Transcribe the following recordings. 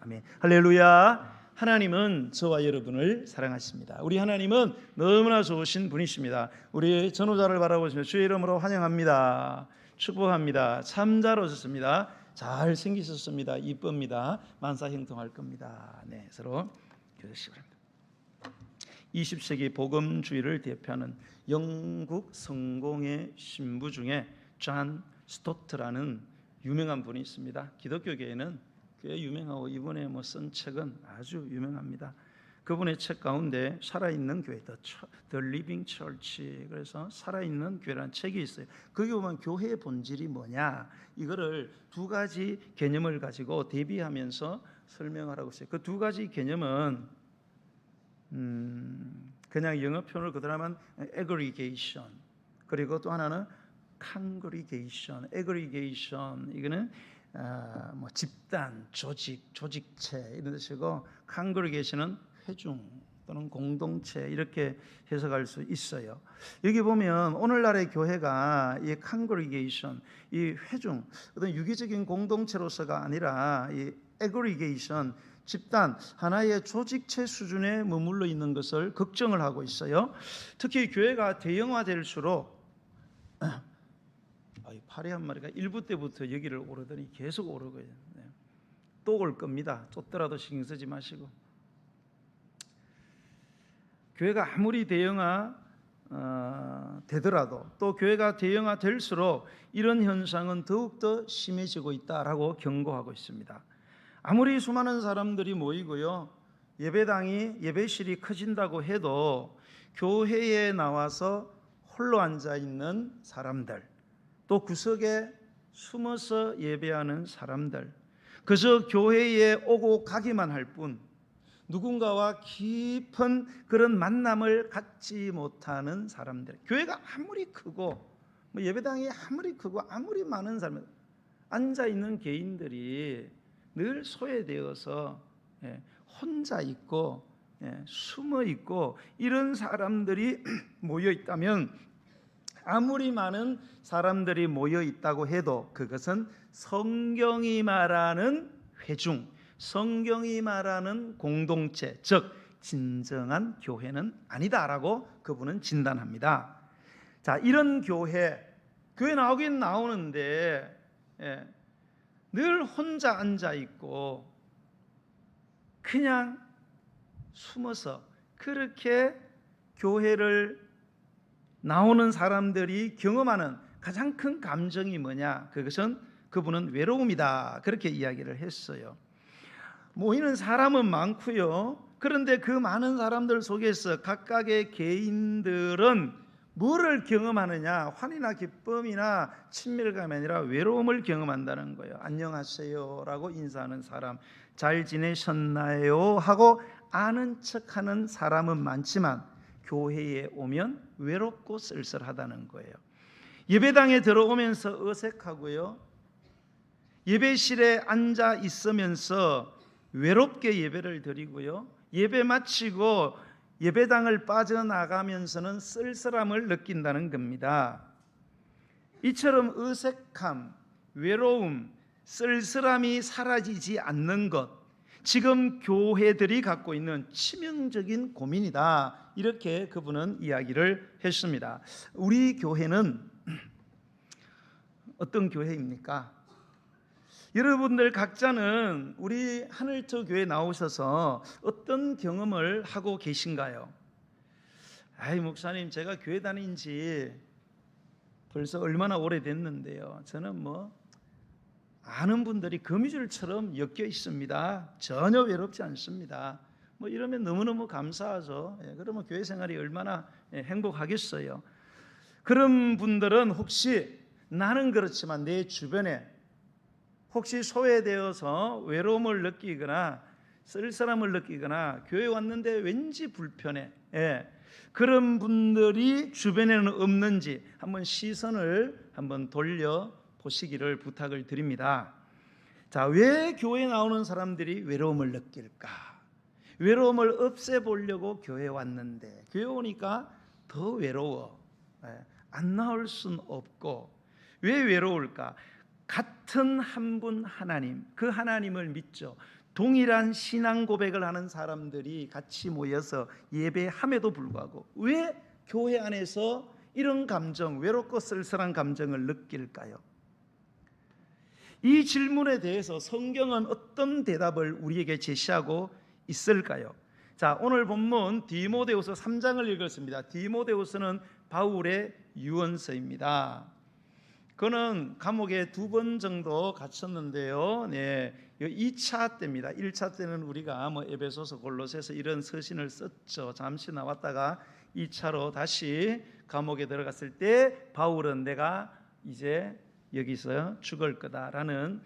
아멘. 할렐루야. 하나님은 저와 여러분을 사랑하십니다. 우리 하나님은 너무나 좋으신 분이십니다. 우리 전우자를 바라보시며 주의 이름으로 환영합니다. 축복합니다. 참 잘 오셨습니다. 잘 생기셨습니다. 이쁩니다. 만사형통할 겁니다. 네, 서로 교제시 바랍니다. 20세기 복음주의를 대표하는 영국 성공의 신부 중에 존 스토트라는 유명한 분이 있습니다. 기독교계에는 꽤 유명하고 이번에 쓴 책은 아주 유명합니다. 그분의 책 가운데 살아있는 교회, The Living Church, 그래서 살아있는 교회라는 책이 있어요. 거기 보면 교회의 본질이 뭐냐, 이거를 두 가지 개념을 가지고 대비하면서 설명하라고 했어요. 그 두 가지 개념은 그냥 영어 표현을 그대로 하면 aggregation, 그리고 또 하나는 congregation. aggregation 이거는 집단, 조직체 이런 뜻이고, congregation은 회중 또는 공동체 이렇게 해석할 수 있어요. 여기 보면 오늘날의 교회가 이 congregation, 이 회중, 어떤 유기적인 공동체로서가 아니라 이 aggregation, 집단, 하나의 조직체 수준에 머물러 있는 것을 걱정을 하고 있어요. 특히 교회가 대형화될수록 파리 한 마리가 1부 때부터 여기를 오르더니 계속 오르고요. 또 올 겁니다. 쫓더라도 신경 쓰지 마시고. 교회가 아무리 대형화 되더라도, 또 교회가 대형화 될수록 이런 현상은 더욱더 심해지고 있다라고 경고하고 있습니다. 아무리 수많은 사람들이 모이고요, 예배실이 커진다고 해도 교회에 나와서 홀로 앉아 있는 사람들, 또 구석에 숨어서 예배하는 사람들, 그저 교회에 오고 가기만 할 뿐 누군가와 깊은 그런 만남을 갖지 못하는 사람들, 교회가 아무리 크고 예배당이 아무리 크고 아무리 많은 사람, 앉아있는 개인들이 늘 소외되어서 혼자 있고 숨어 있고, 이런 사람들이 모여 있다면, 아무리 많은 사람들이 모여 있다고 해도 그것은 성경이 말하는 회중, 성경이 말하는 공동체, 즉 진정한 교회는 아니다라고 그분은 진단합니다. 자, 이런 교회 나오긴 나오는데 늘 혼자 앉아 있고 그냥 숨어서 그렇게 교회를 나오는 사람들이 경험하는 가장 큰 감정이 뭐냐? 그것은 그분은 외로움이다, 그렇게 이야기를 했어요. 모이는 사람은 많고요. 그런데 그 많은 사람들 속에서 각각의 개인들은 뭐를 경험하느냐? 환희나 기쁨이나 친밀감이 아니라 외로움을 경험한다는 거예요. 안녕하세요 라고 인사하는 사람, 잘 지내셨나요 하고 아는 척하는 사람은 많지만 교회에 오면 외롭고 쓸쓸하다는 거예요. 예배당에 들어오면서 어색하고요, 예배실에 앉아 있으면서 외롭게 예배를 드리고요, 예배 마치고 예배당을 빠져나가면서는 쓸쓸함을 느낀다는 겁니다. 이처럼 어색함, 외로움, 쓸쓸함이 사라지지 않는 것, 지금 교회들이 갖고 있는 치명적인 고민이다, 이렇게 그분은 이야기를 했습니다. 우리 교회는 어떤 교회입니까? 여러분들 각자는 우리 하늘터 교회 나오셔서 어떤 경험을 하고 계신가요? 목사님, 제가 교회 다닌 지 벌써 얼마나 오래됐는데요, 저는 아는 분들이 거미줄처럼 엮여 있습니다. 전혀 외롭지 않습니다. 이러면 너무너무 감사하죠. 그러면 교회 생활이 얼마나 행복하겠어요. 그런 분들은 혹시 나는 그렇지만 내 주변에 혹시 소외되어서 외로움을 느끼거나 쓸쓸함을 느끼거나 교회 왔는데 왠지 불편해, 그런 분들이 주변에는 없는지 한번 시선을 한번 돌려 보시기를 부탁을 드립니다. 자, 왜 교회에 나오는 사람들이 외로움을 느낄까? 외로움을 없애보려고 교회에 왔는데 교회 오니까 더 외로워. 안 나올 순 없고. 왜 외로울까? 같은 한 분 하나님, 그 하나님을 믿죠. 동일한 신앙 고백을 하는 사람들이 같이 모여서 예배함에도 불구하고 왜 교회 안에서 이런 감정, 외롭고 쓸쓸한 감정을 느낄까요? 이 질문에 대해서 성경은 어떤 대답을 우리에게 제시하고 있을까요? 자, 오늘 본문 디모데후서 3장을 읽었습니다. 디모데후서는 바울의 유언서입니다. 그는 감옥에 2번 정도 갇혔는데요. 네, 2차 때입니다. 1차 때는 우리가 에베소서, 골로새서 이런 서신을 썼죠. 잠시 나왔다가 2차로 다시 감옥에 들어갔을 때 바울은 내가 이제 여기서 죽을 거다라는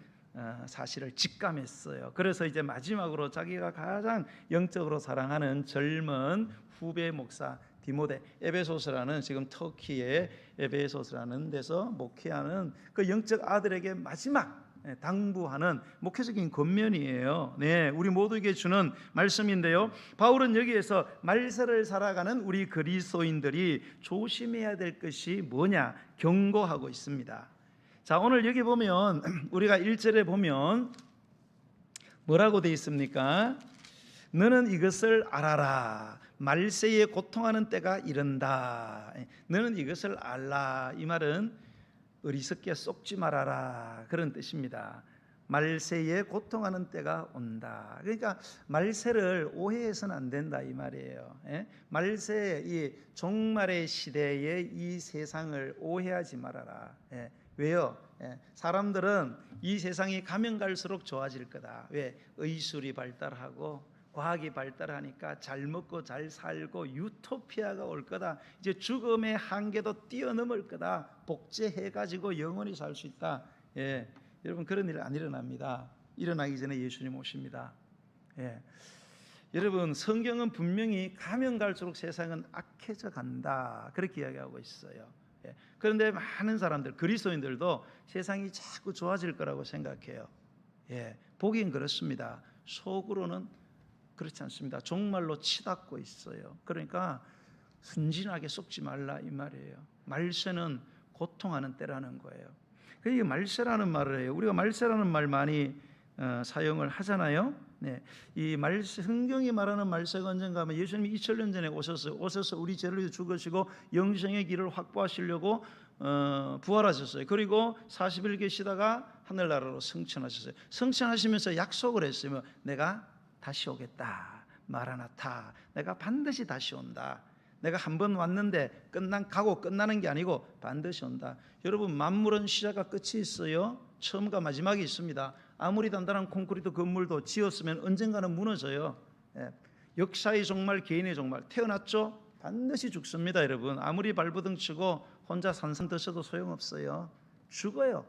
사실을 직감했어요. 그래서 이제 마지막으로 자기가 가장 영적으로 사랑하는 젊은 후배 목사 디모데, 에베소서라는 지금 터키의 에베소서라는 데서 목회하는 그 영적 아들에게 마지막 당부하는 목회적인 권면이에요. 네, 우리 모두에게 주는 말씀인데요. 바울은 여기에서 말세를 살아가는 우리 그리스도인들이 조심해야 될 것이 뭐냐 경고하고 있습니다. 자, 오늘 여기 보면 우리가 1절에 보면 뭐라고 되어 있습니까? 너는 이것을 알아라. 말세에 고통하는 때가 이른다. 너는 이것을 알라. 이 말은 어리석게 속지 말아라 그런 뜻입니다. 말세에 고통하는 때가 온다. 그러니까 말세를 오해해서는 안 된다 이 말이에요. 말세 이 종말의 시대의 이 세상을 오해하지 말아라. 왜요? 사람들은 이 세상이 가면 갈수록 좋아질 거다. 왜? 의술이 발달하고 과학이 발달하니까 잘 먹고 잘 살고 유토피아가 올 거다. 이제 죽음의 한계도 뛰어넘을 거다. 복제해가지고 영원히 살 수 있다. 여러분 그런 일 안 일어납니다. 일어나기 전에 예수님 오십니다. 여러분 성경은 분명히 가면 갈수록 세상은 악해져 간다. 그렇게 이야기하고 있어요. 그런데 많은 사람들, 그리스도인들도 세상이 자꾸 좋아질 거라고 생각해요. 보기엔 그렇습니다. 속으로는 그렇지 않습니다. 종말로 치닫고 있어요. 그러니까 순진하게 속지 말라 이 말이에요. 말세는 고통하는 때라는 거예요. 그게 말세라는 말을 해요. 우리가 말세라는 말 많이 사용을 하잖아요. 이 말세, 성경이 말하는 말세가 언젠가 하면 예수님이 2000년 전에 오셔서 우리 죄를 죽으시고 영생의 길을 확보하시려고 부활하셨어요. 그리고 40일 계시다가 하늘나라로 승천하셨어요. 승천하시면서 약속을 했으며 내가 다시 오겠다. 마라나타. 내가 반드시 다시 온다. 내가 한 번 왔는데 가고 끝나는 게 아니고 반드시 온다. 여러분 만물은 시작과 끝이 있어요. 처음과 마지막이 있습니다. 아무리 단단한 콘크리트 건물도 지었으면 언젠가는 무너져요. 역사의 종말, 개인의 종말. 태어났죠? 반드시 죽습니다. 여러분 아무리 발버둥 치고 혼자 산산 드셔도 소용없어요. 죽어요.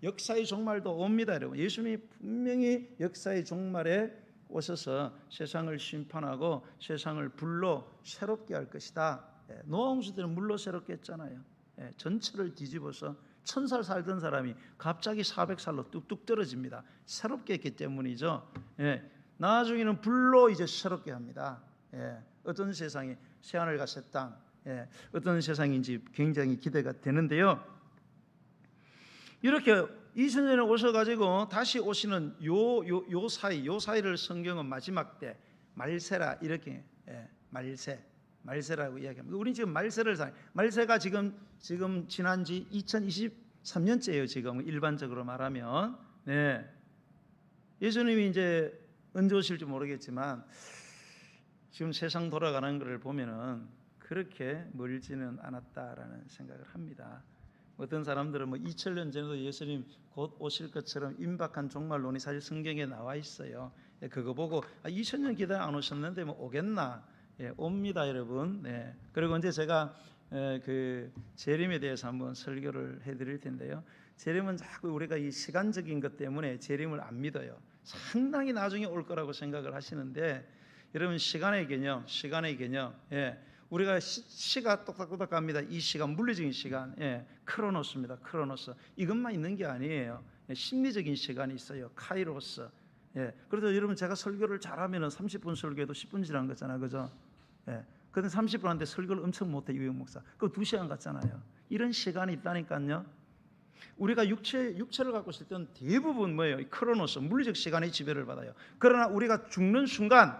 역사의 종말도 옵니다. 여러분 예수님이 분명히 역사의 종말에 오셔서 세상을 심판하고 세상을 불로 새롭게 할 것이다. 노아 홍수 때는 물로 새롭게 했잖아요. 전체를 뒤집어서 1000살 살던 사람이 갑자기 400살로 뚝뚝 떨어집니다. 새롭게 했기 때문이죠. 나중에는 불로 이제 새롭게 합니다. 어떤 세상이 새하늘과 새 땅, 어떤 세상인지 굉장히 기대가 되는데요. 이렇게 2000년에 오셔가지고 다시 오시는 요 사이를 성경은 마지막 때 말세라 이렇게 말세라고 이야기합니다. 우리 지금 말세가 지금 지난지 2023년째예요. 지금 일반적으로 말하면 예수님이 이제 언제 오실지 모르겠지만 지금 세상 돌아가는 것을 보면은 그렇게 멀지는 않았다라는 생각을 합니다. 어떤 사람들은 2000년 전에도 예수님 곧 오실 것처럼 임박한 종말론이 사실 성경에 나와 있어요. 그거 보고 2000년 기다려 안 오셨는데 오겠나? 옵니다, 여러분. 그리고 이제 제가 그 재림에 대해서 한번 설교를 해드릴 텐데요. 재림은 자꾸 우리가 이 시간적인 것 때문에 재림을 안 믿어요. 상당히 나중에 올 거라고 생각을 하시는데 여러분 시간의 개념. 우리가 시가 똑딱똑딱 갑니다. 이 시간, 물리적인 시간, 크로노스입니다. 크로노스. 이것만 있는 게 아니에요. 심리적인 시간이 있어요. 카이로스. 그래서 여러분 제가 설교를 잘하면은 30분 설교해도 10분 지난 거잖아요, 그죠? 근데 30분 한테 설교를 엄청 못해 유영 목사. 그럼 2시간 갔잖아요. 이런 시간이 있다니까요. 우리가 육체를 갖고 있을 때는 대부분 뭐예요? 크로노스, 물리적 시간의 지배를 받아요. 그러나 우리가 죽는 순간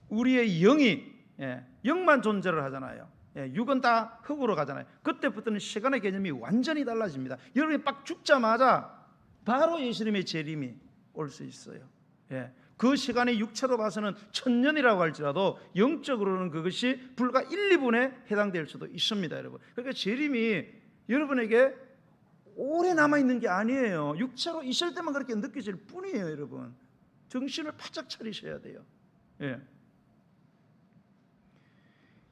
우리의 영이 영만 존재를 하잖아요. 육은 다 흙으로 가잖아요. 그때부터는 시간의 개념이 완전히 달라집니다. 여러분이 딱 죽자마자 바로 예수님의 재림이 올 수 있어요. 그 시간이 육체로 봐서는 1000년이라고 할지라도 영적으로는 그것이 불과 1, 2분에 해당될 수도 있습니다, 여러분. 그러니까 재림이 여러분에게 오래 남아있는 게 아니에요. 육체로 있을 때만 그렇게 느껴질 뿐이에요, 여러분. 정신을 바짝 차리셔야 돼요.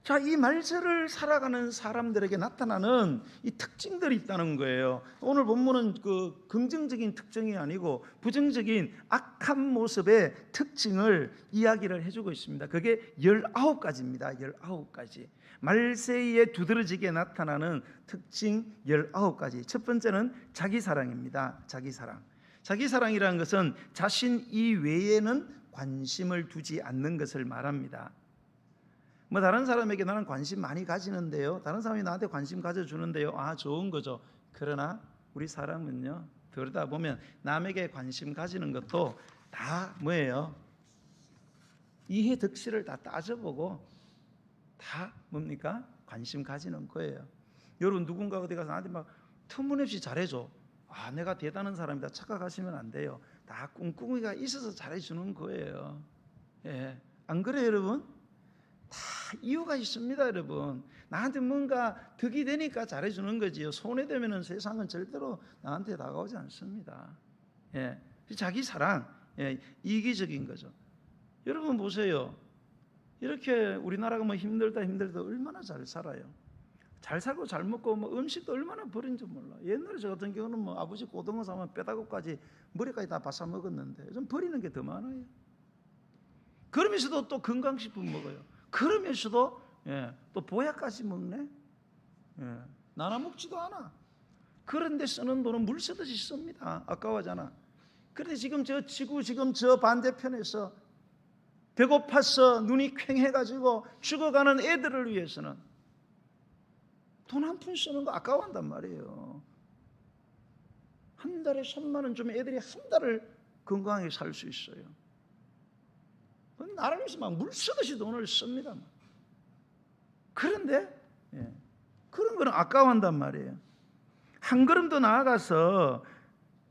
자, 이 말세를 살아가는 사람들에게 나타나는 이 특징들이 있다는 거예요. 오늘 본문은 그 긍정적인 특징이 아니고 부정적인 악한 모습의 특징을 이야기를 해주고 있습니다. 그게 19가지입니다. 19가지. 말세에 두드러지게 나타나는 특징 19가지. 첫 번째는 자기사랑입니다. 자기사랑. 자기사랑이라는 것은 자신 이외에는 관심을 두지 않는 것을 말합니다. 뭐 다른 사람에게 나는 관심 많이 가지는데요, 다른 사람이 나한테 관심 가져주는데요, 좋은 거죠. 그러나 우리 사람은요, 그러다 보면 남에게 관심 가지는 것도 다 뭐예요? 이해 득실을 다 따져보고 다 뭡니까? 관심 가지는 거예요. 여러분 누군가 어디 가서 나한테 막 터무니없이 잘해줘. 내가 대단한 사람이다 착각하시면 안 돼요. 다 꿍꿍이가 있어서 잘해주는 거예요. 안 그래요, 여러분? 다 이유가 있습니다, 여러분. 나한테 뭔가 득이 되니까 잘해주는 거지요. 손해되면 세상은 절대로 나한테 다가오지 않습니다. 자기 사랑, 이기적인 거죠. 여러분 보세요. 이렇게 우리나라가 뭐 힘들다 얼마나 잘 살아요. 잘 살고 잘 먹고 뭐 음식도 얼마나 버린지 몰라. 옛날에 저 같은 경우는 뭐 아버지 고등어 사면 뼈다구까지 머리까지 다 바사 먹었는데 좀 버리는 게 더 많아요. 그러면서도 또 건강식품 먹어요. 그러면서도 또 보약까지 먹네. 나눠 먹지도 않아. 그런데 쓰는 돈은 물 쓰듯이 씁니다. 아까워하잖아. 그런데 지금 저 지구 지금 저 반대편에서 배고파서 눈이 퀭해가지고 죽어가는 애들을 위해서는 돈 한 푼 쓰는 거 아까워한단 말이에요. 한 달에 3만 원 주면 애들이 한 달을 건강하게 살 수 있어요. 나를 위해서 막 물 쓰듯이 돈을 씁니다. 그런데 그런 거는 아까워한단 말이에요. 한 걸음 더 나아가서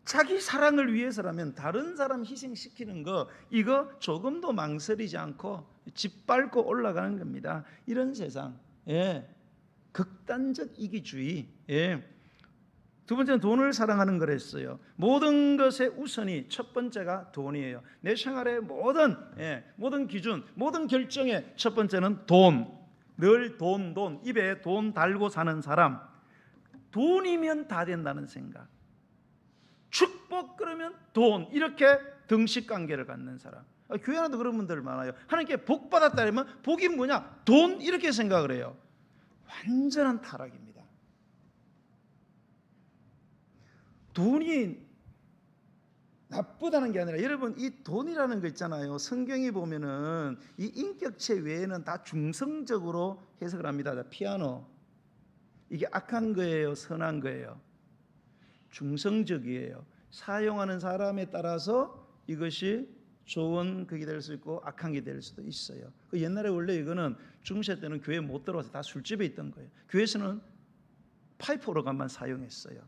자기 사랑을 위해서라면 다른 사람 희생시키는 거, 이거 조금도 망설이지 않고 짓밟고 올라가는 겁니다. 이런 세상, 극단적 이기주의. 두 번째는 돈을 사랑하는 거랬어요. 모든 것의 우선이 첫 번째가 돈이에요. 내 생활의 모든 기준, 모든 결정의 첫 번째는 돈. 늘 돈, 입에 돈 달고 사는 사람. 돈이면 다 된다는 생각. 축복 그러면 돈, 이렇게 등식관계를 갖는 사람. 교회 안에도 그런 분들 많아요. 하나님께 복 받았다 그러면 복이 뭐냐? 돈, 이렇게 생각을 해요. 완전한 타락입니다. 돈이 나쁘다는 게 아니라, 여러분 이 돈이라는 거 있잖아요. 성경이 보면은 이 인격체 외에는 다 중성적으로 해석을 합니다. 피아노, 이게 악한 거예요, 선한 거예요? 중성적이에요. 사용하는 사람에 따라서 이것이 좋은 그게 될 수 있고 악한 게 될 수도 있어요. 옛날에 원래 이거는 중세 때는 교회 못 들어와서 다 술집에 있던 거예요. 교회에서는 파이프 오르간만 사용했어요.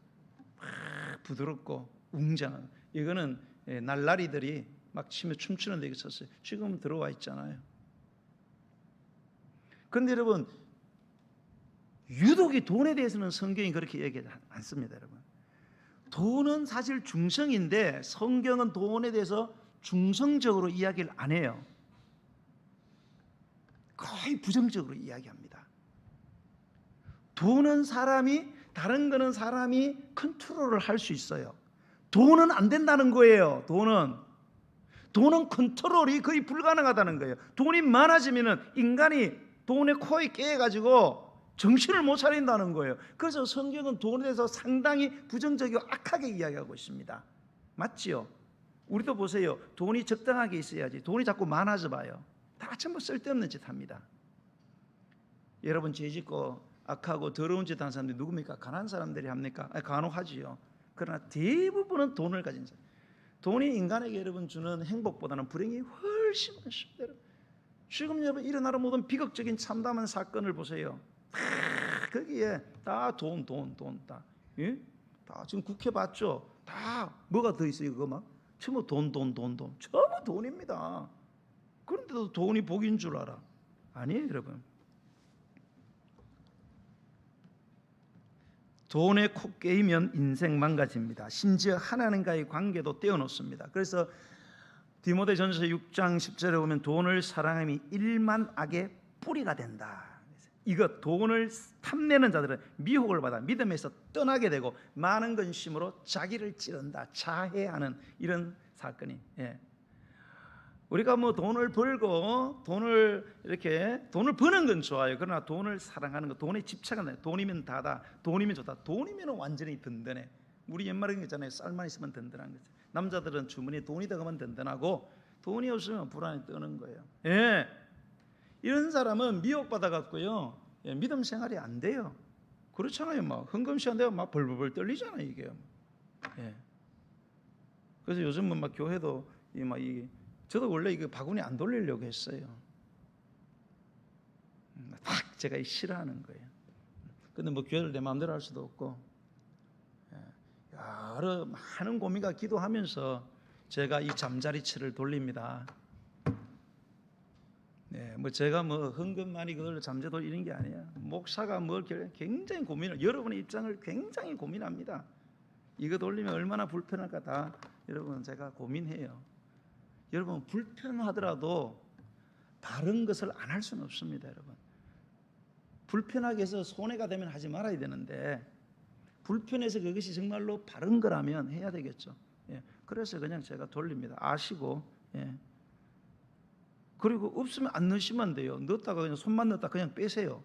부드럽고 웅장한, 이거는 날라리들이 막 치며 춤추는 데 있었어요. 지금 들어와 있잖아요. 그런데 여러분, 유독 이 돈에 대해서는 성경이 그렇게 얘기하지 않습니다. 여러분, 돈은 사실 중성인데 성경은 돈에 대해서 중성적으로 이야기를 안 해요. 거의 부정적으로 이야기합니다. 돈은 다른 거는 사람이 컨트롤을 할 수 있어요. 돈은 안 된다는 거예요. 돈은 컨트롤이 거의 불가능하다는 거예요. 돈이 많아지면은 인간이 돈에 코에 깨가지고 정신을 못 차린다는 거예요. 그래서 성경은 돈에 대해서 상당히 부정적이고 악하게 이야기하고 있습니다. 맞지요? 우리도 보세요. 돈이 적당하게 있어야지. 돈이 자꾸 많아져 봐요. 다 전부 쓸데없는 짓 합니다. 여러분 죄 짓고 악하고 더러운 짓 하는 사람들이 누굽니까? 가난한 사람들이 합니까? 간혹하지요. 그러나 대부분은 돈을 가진 사람. 돈이 인간에게 여러분 주는 행복보다는 불행이 훨씬 많습니다. 지금 여러분 일어나는 모든 비극적인 참담한 사건을 보세요. 다 거기에 다 돈 다. 예? 다 지금 국회 봤죠? 다 뭐가 더 있어요? 그거 막 전부 돈. 전부 돈입니다. 그런데도 돈이 복인 줄 알아. 아니에요, 여러분. 돈에 콕 깨이면 인생 망가집니다. 심지어 하나님과의 관계도 떼어놓습니다. 그래서 디모데전서 6장 10절에 보면 돈을 사랑함이 일만 악의 뿌리가 된다. 이거 돈을 탐내는 자들은 미혹을 받아 믿음에서 떠나게 되고 많은 근심으로 자기를 찌른다. 자해하는 이런 사건이. 우리가 뭐 돈을 벌고 돈을 버는 건 좋아요. 그러나 돈을 사랑하는 것, 돈에 집착하는 것, 돈이면 다다, 돈이면 좋다. 돈이면 완전히 든든해. 우리 옛말에 있잖아요. 쌀만 있으면 든든한 거죠. 남자들은 주머니에 돈이 들어가면 든든하고 돈이 없으면 불안에 떠는 거예요. 이런 사람은 미혹받아 갖고요. 믿음 생활이 안 돼요. 그렇잖아요. 막 헌금시 안 되면 막 벌벌 떨리잖아요, 이게. 그래서 요즘은 막 교회도 저도 원래 이거 바구니 안 돌리려고 했어요. 딱 제가 싫어하는 거예요. 근데 뭐 교회를 내 마음대로 할 수도 없고 여러 많은 고민과 기도하면서 제가 이 잠자리채를 돌립니다. 뭐 제가 뭐 헌금 많이 그걸로 잠재도 이런 게 아니야. 목사가 뭘 굉장히 고민을, 여러분의 입장을 굉장히 고민합니다. 이거 돌리면 얼마나 불편할까 다 여러분 제가 고민해요. 여러분 불편하더라도 바른 것을 안 할 수는 없습니다, 여러분. 불편하게 해서 손해가 되면 하지 말아야 되는데 불편해서 그것이 정말로 바른 거라면 해야 되겠죠. 그래서 그냥 제가 돌립니다. 아시고. 그리고 없으면 안 넣으시면 돼요. 넣었다가 그냥 손만 넣었다 그냥 빼세요.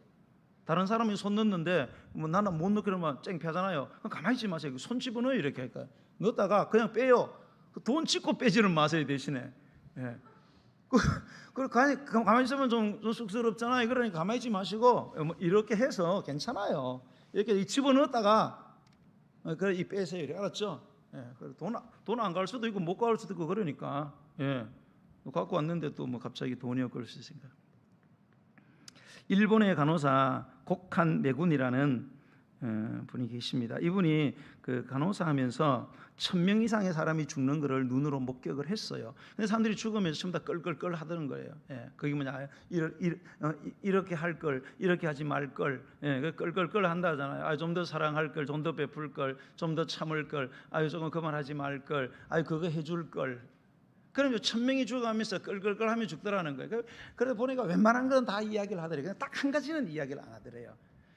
다른 사람이 손 넣는데 뭐 나는 못 넣고 그러면 쨍피하잖아요. 그럼 가만히 있지 마세요. 손 집어넣어요. 이렇게 할까요? 넣었다가 그냥 빼요. 돈 찍고 빼지는 마세요, 대신에. 그리고 가만히 있으면 좀 쑥스럽잖아요. 그러니까 가만히 있지 마시고 이렇게 해서 괜찮아요. 이렇게 집어넣었다가 그래 이 빼세요. 이렇게 알았죠? 돈 안 갈 수도 있고 못 갈 수도 있고 그러니까. 갖고 왔는데 또 뭐 갑자기 돈이 없을 수 있으니까. 일본의 간호사 곡한 매군이라는 분이 계십니다. 이분이 그 간호사 하면서 1000명 이상의 사람이 죽는 것을 눈으로 목격을 했어요. 근데 사람들이 죽으면서 전부 다 끌끌끌 하더는 거예요. 그게 뭐냐, 이렇게 할 걸, 이렇게 하지 말 걸, 끌끌끌 한다잖아요. 좀 더 사랑할 걸, 좀 더 베풀 걸, 좀 더 참을 걸, 조금 그만하지 말 걸, 그거 해줄 걸. 그럼 1000명이 죽어가면서 끌끌끌 하면 죽더라는 거예요. 그래서 보니까 웬만한 건 다 이야기를 하더래요. 딱 한 가지는 이야기를 안 하더래요.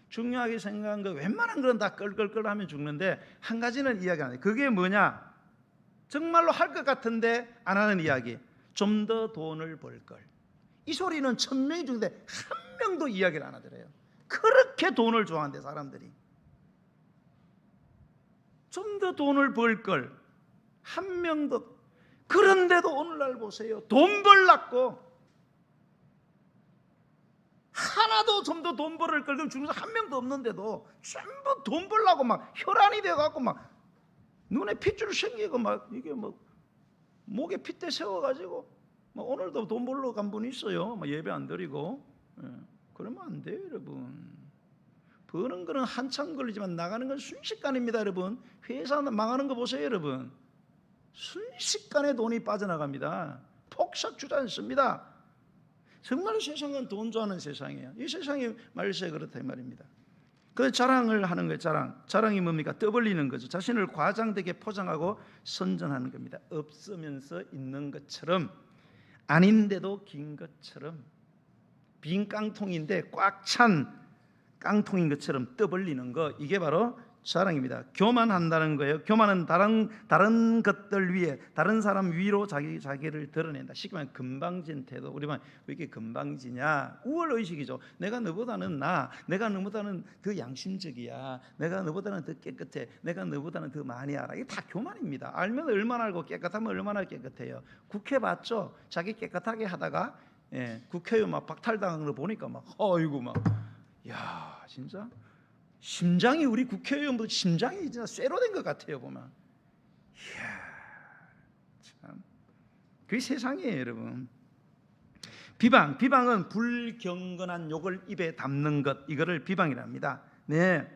중요하게 생각한 거 웬만한 건 다 끌끌끌 하면 죽는데 한 가지는 이야기 안 해요. 그게 뭐냐? 정말로 할 것 같은데 안 하는 이야기. 좀 더 돈을 벌 걸. 이 소리는 1000명이 죽는데 한 명도 이야기를 안 하더래요. 그렇게 돈을 좋아한대 사람들이. 좀 더 돈을 벌 걸. 한 명도. 그런데도 오늘날 보세요. 돈 벌라고 하나도 좀 더 돈 벌을 걸 그럼 중에서 한 명도 없는데도 전부 돈 벌라고 막 혈안이 되어갖고 막 눈에 핏줄 생기고 막 이게 뭐 목에 핏대 세워가지고 막 오늘도 돈 벌러 간 분이 있어요. 막 예배 안 드리고. 그러면 안 돼요, 여러분. 버는 거는 한참 걸리지만 나가는 건 순식간입니다, 여러분. 회사 망하는 거 보세요, 여러분. 순식간에 돈이 빠져나갑니다. 폭삭 주저앉습니다. 정말 세상은 돈 좋아하는 세상이에요. 이 세상이 말세 그렇다 이 말입니다. 그 자랑을 하는 거예요. 자랑이 뭡니까? 떠벌리는 거죠. 자신을 과장되게 포장하고 선전하는 겁니다. 없으면서 있는 것처럼, 아닌데도 긴 것처럼, 빈 깡통인데 꽉 찬 깡통인 것처럼 떠벌리는 거, 이게 바로 자랑입니다. 교만한다는 거예요. 교만은 다른 것들 위에, 다른 사람 위로 자기를 드러낸다. 쉽게 말하면 금방진 태도. 우리만 왜 이렇게 금방지냐? 우월의식이죠. 내가 너보다는 내가 너보다는 더 양심적이야. 내가 너보다는 더 깨끗해. 내가 너보다는 더 많이 알아. 이게 다 교만입니다. 알면 얼마나 알고 깨끗하면 얼마나 깨끗해요. 국회 봤죠? 자기 깨끗하게 하다가 국회의원 막 박탈당한 거 보니까 막 어이구 막 야 진짜 심장이 우리 국회의원보다 심장이 진짜 쇠로 된 것 같아요 보면. 이야, 참 그게 세상이에요, 여러분. 비방은 불경건한 욕을 입에 담는 것, 이거를 비방이랍니다. 네,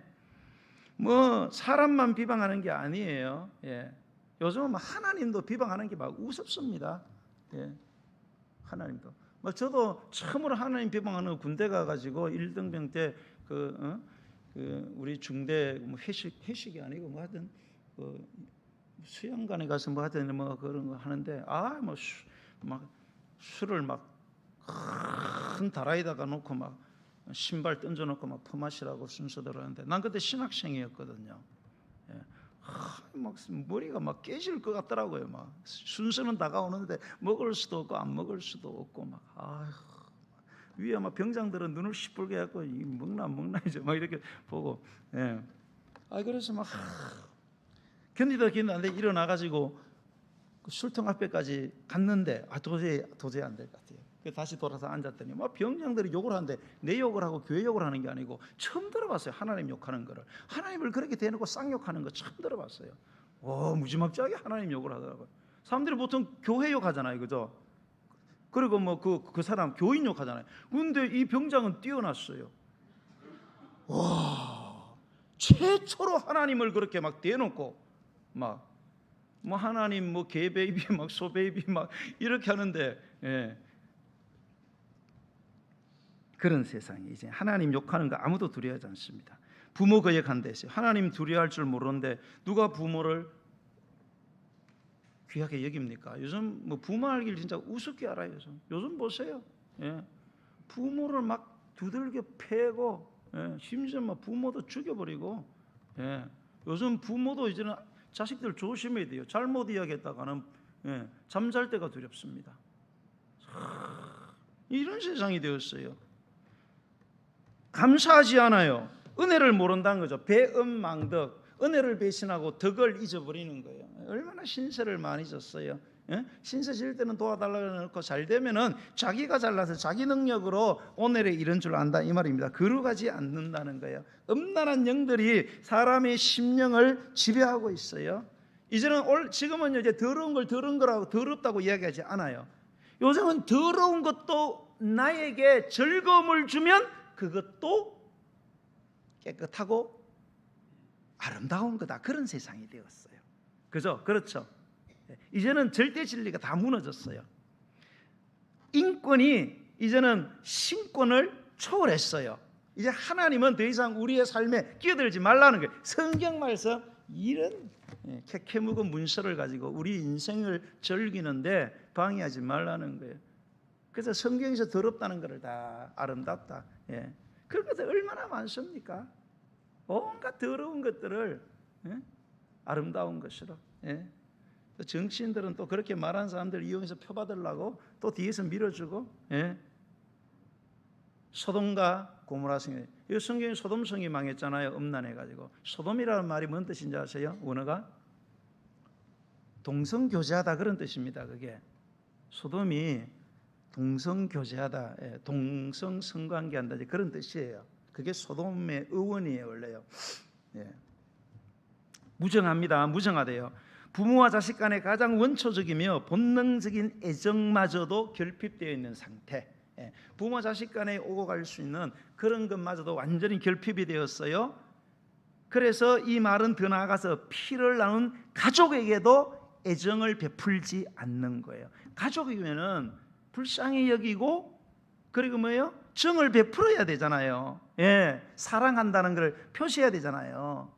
뭐 사람만 비방하는 게 아니에요. 예. 요즘은 하나님도 비방하는 게 막 우습습니다. 예. 하나님도. 뭐 저도 처음으로 하나님 비방하는 군대 가가지고 1등병 때 그 우리 중대 뭐 회식이 아니고 뭐 하든 그 수영관에 가서 뭐 하든 뭐 그런 거 하는데 막 술을 막 큰 다라이다가 놓고 막 신발 던져놓고 막 퍼마시라고 순서대로 하는데 난 그때 신학생이었거든요. 예. 막 머리가 막 깨질 것 같더라고요. 막 순서는 다가오는데 먹을 수도 없고 안 먹을 수도 없고 막 위에 막 병장들은 눈을 시뻘게 갖고 이 먹나 이제 막 이렇게 보고. 예. 그래서 막 견디다 견디는데 일어나 가지고 술통 앞에까지 갔는데 도저히 안 될 것 같아요. 다시 돌아서 앉았더니 막 병장들이 욕을 하는데 내 욕을 하고 교회 욕을 하는 게 아니고 처음 들어봤어요. 하나님 욕하는 거를. 하나님을 그렇게 대놓고 쌍욕하는 거 처음 들어봤어요. 무지막지하게 하나님 욕을 하더라고요. 사람들이 보통 교회 욕하잖아요, 그죠? 그리고 뭐 그 사람 교인 욕하잖아요. 근데 이 병장은 뛰어났어요. 와, 최초로 하나님을 그렇게 막 대놓고 막 뭐 하나님 뭐 개베이비 막 소베이비 막 이렇게 하는데. 예. 그런 세상이 이제 하나님 욕하는 거 아무도 두려워하지 않습니다. 부모 거역한다 했어요. 하나님 두려워할 줄 모르는데 누가 부모를 귀하게 여깁니까? 요즘 뭐 부모 알길 진짜 우습게 알아요. 요즘 보세요. 예. 부모를 막 두들겨 패고, 예. 심지어 막 부모도 죽여버리고. 예. 요즘 부모도 이제는 자식들 조심해야 돼요. 잘못 이야기했다가는 잠잘 때가 두렵습니다. 이런 세상이 되었어요. 감사하지 않아요. 은혜를 모른다는 거죠. 배은망덕, 은혜를 배신하고 덕을 잊어버리는 거예요. 얼마나 신세를 많이 졌어요. 예? 신세 질 때는 도와달라고 해놓고 잘 되면은 자기가 잘나서 자기 능력으로 오늘에 이런 줄 안다 이 말입니다. 거룩하지 않는다는 거예요. 음란한 영들이 사람의 심령을 지배하고 있어요. 지금은 이제 더러운 걸 더러운 거라고 더럽다고 이야기하지 않아요. 요즘은 더러운 것도 나에게 즐거움을 주면 그것도 깨끗하고 아름다운 거다. 그런 세상이 되었어요. 그죠? 그렇죠. 이제는 절대 진리가 다 무너졌어요. 인권이 이제는 신권을 초월했어요. 이제 하나님은 더 이상 우리의 삶에 끼어들지 말라는 거예요. 성경 말씀 이런 캐캐묵은 문서를 가지고 우리 인생을 즐기는데 방해하지 말라는 거예요. 그래서 성경에서 더럽다는 것을 다 아름답다. 예. 그런 것들 얼마나 많습니까? 온갖 더러운 것들을 아름다운 것으로. 예. 정치인들은 또 그렇게 말하는 사람들 이용해서 표받으려고 또 뒤에서 밀어주고. 예. 소돔과 고모라 성이 성경에 소돔성이 망했잖아요. 음란해가지고. 소돔이라는 말이 뭔 뜻인지 아세요? 원어가 동성교제하다 그런 뜻입니다. 그게 소돔이 동성교제하다, 동성성관계한다 그런 뜻이에요. 그게 소돔의 어원이에요 원래요. 예. 무정합니다. 무정하대요. 부모와 자식 간의 가장 원초적이며 본능적인 애정마저도 결핍되어 있는 상태. 예. 부모 자식 간에 오고 갈 수 있는 그런 것마저도 완전히 결핍이 되었어요. 그래서 이 말은 더 나아가서 피를 나눈 가족에게도 애정을 베풀지 않는 거예요. 가족이면은 불쌍히 여기고 그리고 뭐예요? 정을 베풀어야 되잖아요. 예, 사랑한다는 걸 표시해야 되잖아요.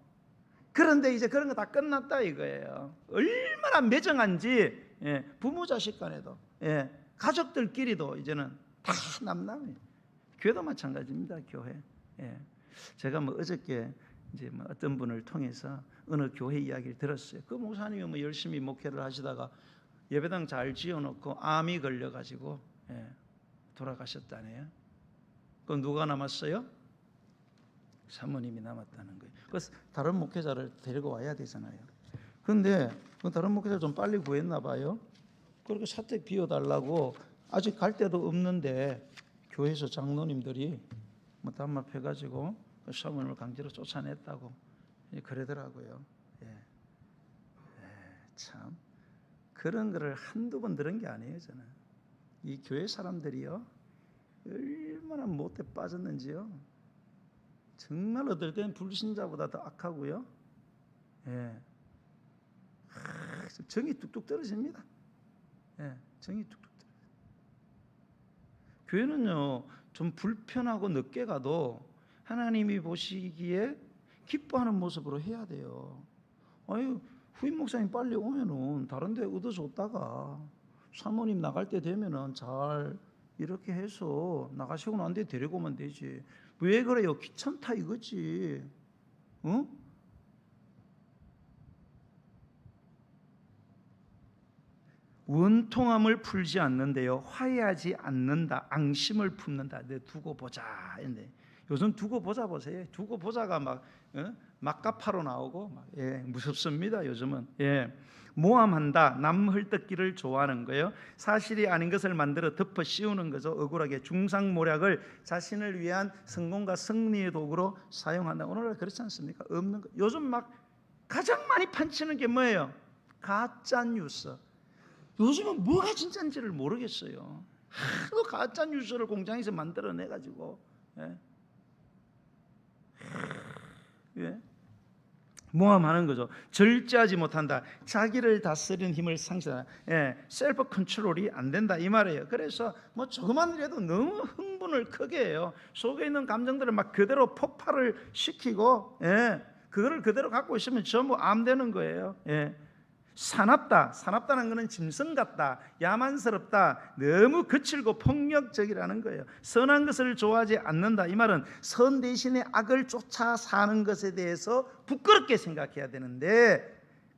그런데 이제 그런 거 다 끝났다 이거예요. 얼마나 매정한지. 예, 부모 자식 간에도, 예, 가족들끼리도 이제는 다 남남이에요. 교회도 마찬가지입니다. 교회. 예, 제가 뭐 어저께 이제 뭐 어떤 분을 통해서 어느 교회 이야기를 들었어요. 그 목사님이 뭐 열심히 목회를 하시다가 예배당 잘 지어놓고 암이 걸려가지고 돌아가셨다네요. 그럼 누가 남았어요? 사모님이 남았다는 거예요. 그래서 다른 목회자를 데리고 와야 되잖아요. 그런데 다른 목회자 좀 빨리 구했나 봐요. 그렇게 사택 비워달라고 아직 갈 데도 없는데 교회에서 장로님들이 뭐 담합해가지고 그 사모님을 강제로 쫓아냈다고 그러더라고요. 참 그런 거를 한두 번 들은 게 아니에요. 저는 이 교회 사람들이요 얼마나 못돼 빠졌는지요. 정말 어떨 때는 불신자보다 더 악하고요. 정이 뚝뚝 떨어집니다. 정이 뚝뚝 떨어져요. 교회는요 좀 불편하고 늦게 가도 하나님이 보시기에 기뻐하는 모습으로 해야 돼요. 아유, 후임 목사님 빨리 오면은 다른 데 얻어줬다가 사모님 나갈 때 되면은 잘 이렇게 해서 나가시고 난 뒤에 데리고 오면 되지. 왜 그래요? 귀찮다 이거지. 응? 원통함을 풀지 않는데요, 화해하지 않는다, 앙심을 품는다. 내 두고 보자. 요즘 두고 보자 보세요. 두고 보자가 막 막가파로 나오고 막, 무섭습니다. 요즘은. 모함한다, 남 헐뜯기를 좋아하는 거예요. 사실이 아닌 것을 만들어 덮어 씌우는 거죠. 억울하게 중상모략을 자신을 위한 성공과 승리의 도구로 사용한다. 오늘날 그렇지 않습니까? 없는 거. 요즘 막 가장 많이 판치는 게 뭐예요? 가짜 뉴스. 요즘은 뭐가 진짜인지를 모르겠어요. 하도 가짜 뉴스를 공장에서 만들어내 가지고 모함하는 거죠. 절제하지 못한다. 자기를 다스리는 힘을 상실한다. 셀프 컨트롤이 안 된다 이 말이에요. 그래서 뭐 조그만 일에도 너무 흥분을 크게 해요. 속에 있는 감정들을 막 그대로 폭발을 시키고 그거를 그대로 갖고 있으면 전부 암 되는 거예요. 사납다. 사납다는 것은 짐승 같다, 야만스럽다, 너무 거칠고 폭력적이라는 거예요. 선한 것을 좋아하지 않는다 이 말은 선 대신에 악을 쫓아 사는 것에 대해서 부끄럽게 생각해야 되는데,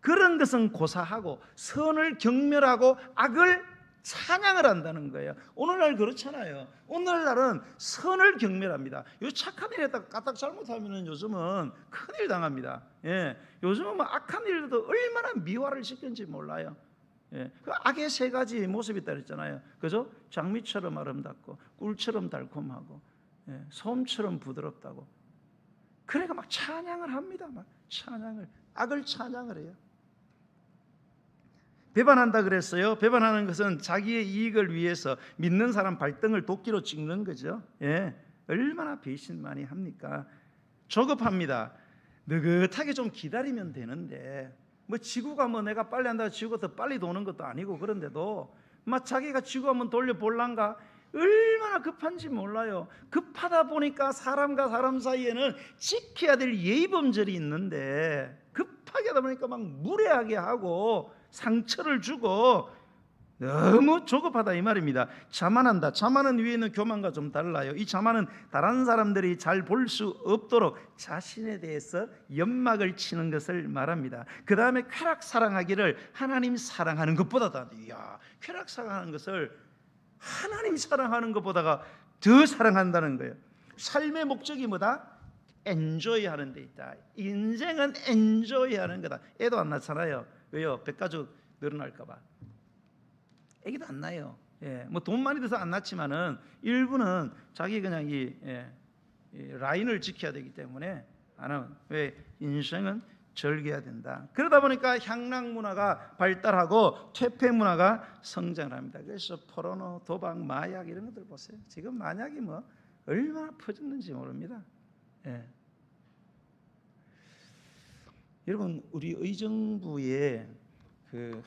그런 것은 고사하고 선을 경멸하고 악을 찬양을 한다는 거예요. 오늘날 그렇잖아요. 오늘날은 선을 경멸합니다. 요 착한 일에다가 까딱 잘못하면 요즘은 큰일 당합니다. 요즘은 뭐 악한 일도 얼마나 미화를 시켰는지 몰라요. 그 악의 세 가지 모습이 있다 그랬잖아요. 그죠? 장미처럼 아름답고 꿀처럼 달콤하고 솜처럼 부드럽다고. 그래가 막 찬양을 합니다. 막 찬양을, 악을 찬양을 해요. 배반한다 그랬어요. 배반하는 것은 자기의 이익을 위해서 믿는 사람 발등을 도끼로 찍는 거죠. 얼마나 배신 많이 합니까? 조급합니다. 느긋하게 좀 기다리면 되는데, 뭐 지구가 뭐 내가 빨리 한다고 지구가 더 빨리 도는 것도 아니고, 그런데도 막 자기가 지구 한번 돌려볼란가 얼마나 급한지 몰라요. 급하다 보니까 사람과 사람 사이에는 지켜야 될 예의범절이 있는데 급하게 하다 보니까 막 무례하게 하고 상처를 주고 너무 조급하다 이 말입니다. 자만한다. 자만은 위에 있는 교만과 좀 달라요. 이 자만은 다른 사람들이 잘 볼 수 없도록 자신에 대해서 연막을 치는 것을 말합니다. 그 다음에 쾌락 사랑하기를 하나님 사랑하는 것보다 더, 이야, 쾌락 사랑하는 것을 하나님 사랑하는 것보다가 더 사랑한다는 거예요. 삶의 목적이 뭐다? 엔조이 하는 데 있다. 인생은 엔조이 하는 거다. 애도 안 낳잖아요. 왜요? 백가족 늘어날까 봐. 애기도 안 낳아요. 뭐 돈 많이 들어서 안 낳지만은 일부는 자기 그냥 이 라인을 지켜야 되기 때문에 안 하면, 왜? 인생은 즐겨야 된다. 그러다 보니까 향락 문화가 발달하고 퇴폐 문화가 성장을 합니다. 그래서 포르노, 도박, 마약 이런 것들 보세요. 지금 마약이 뭐 얼마나 퍼졌는지 모릅니다. 여러분, 우리 의정부에 그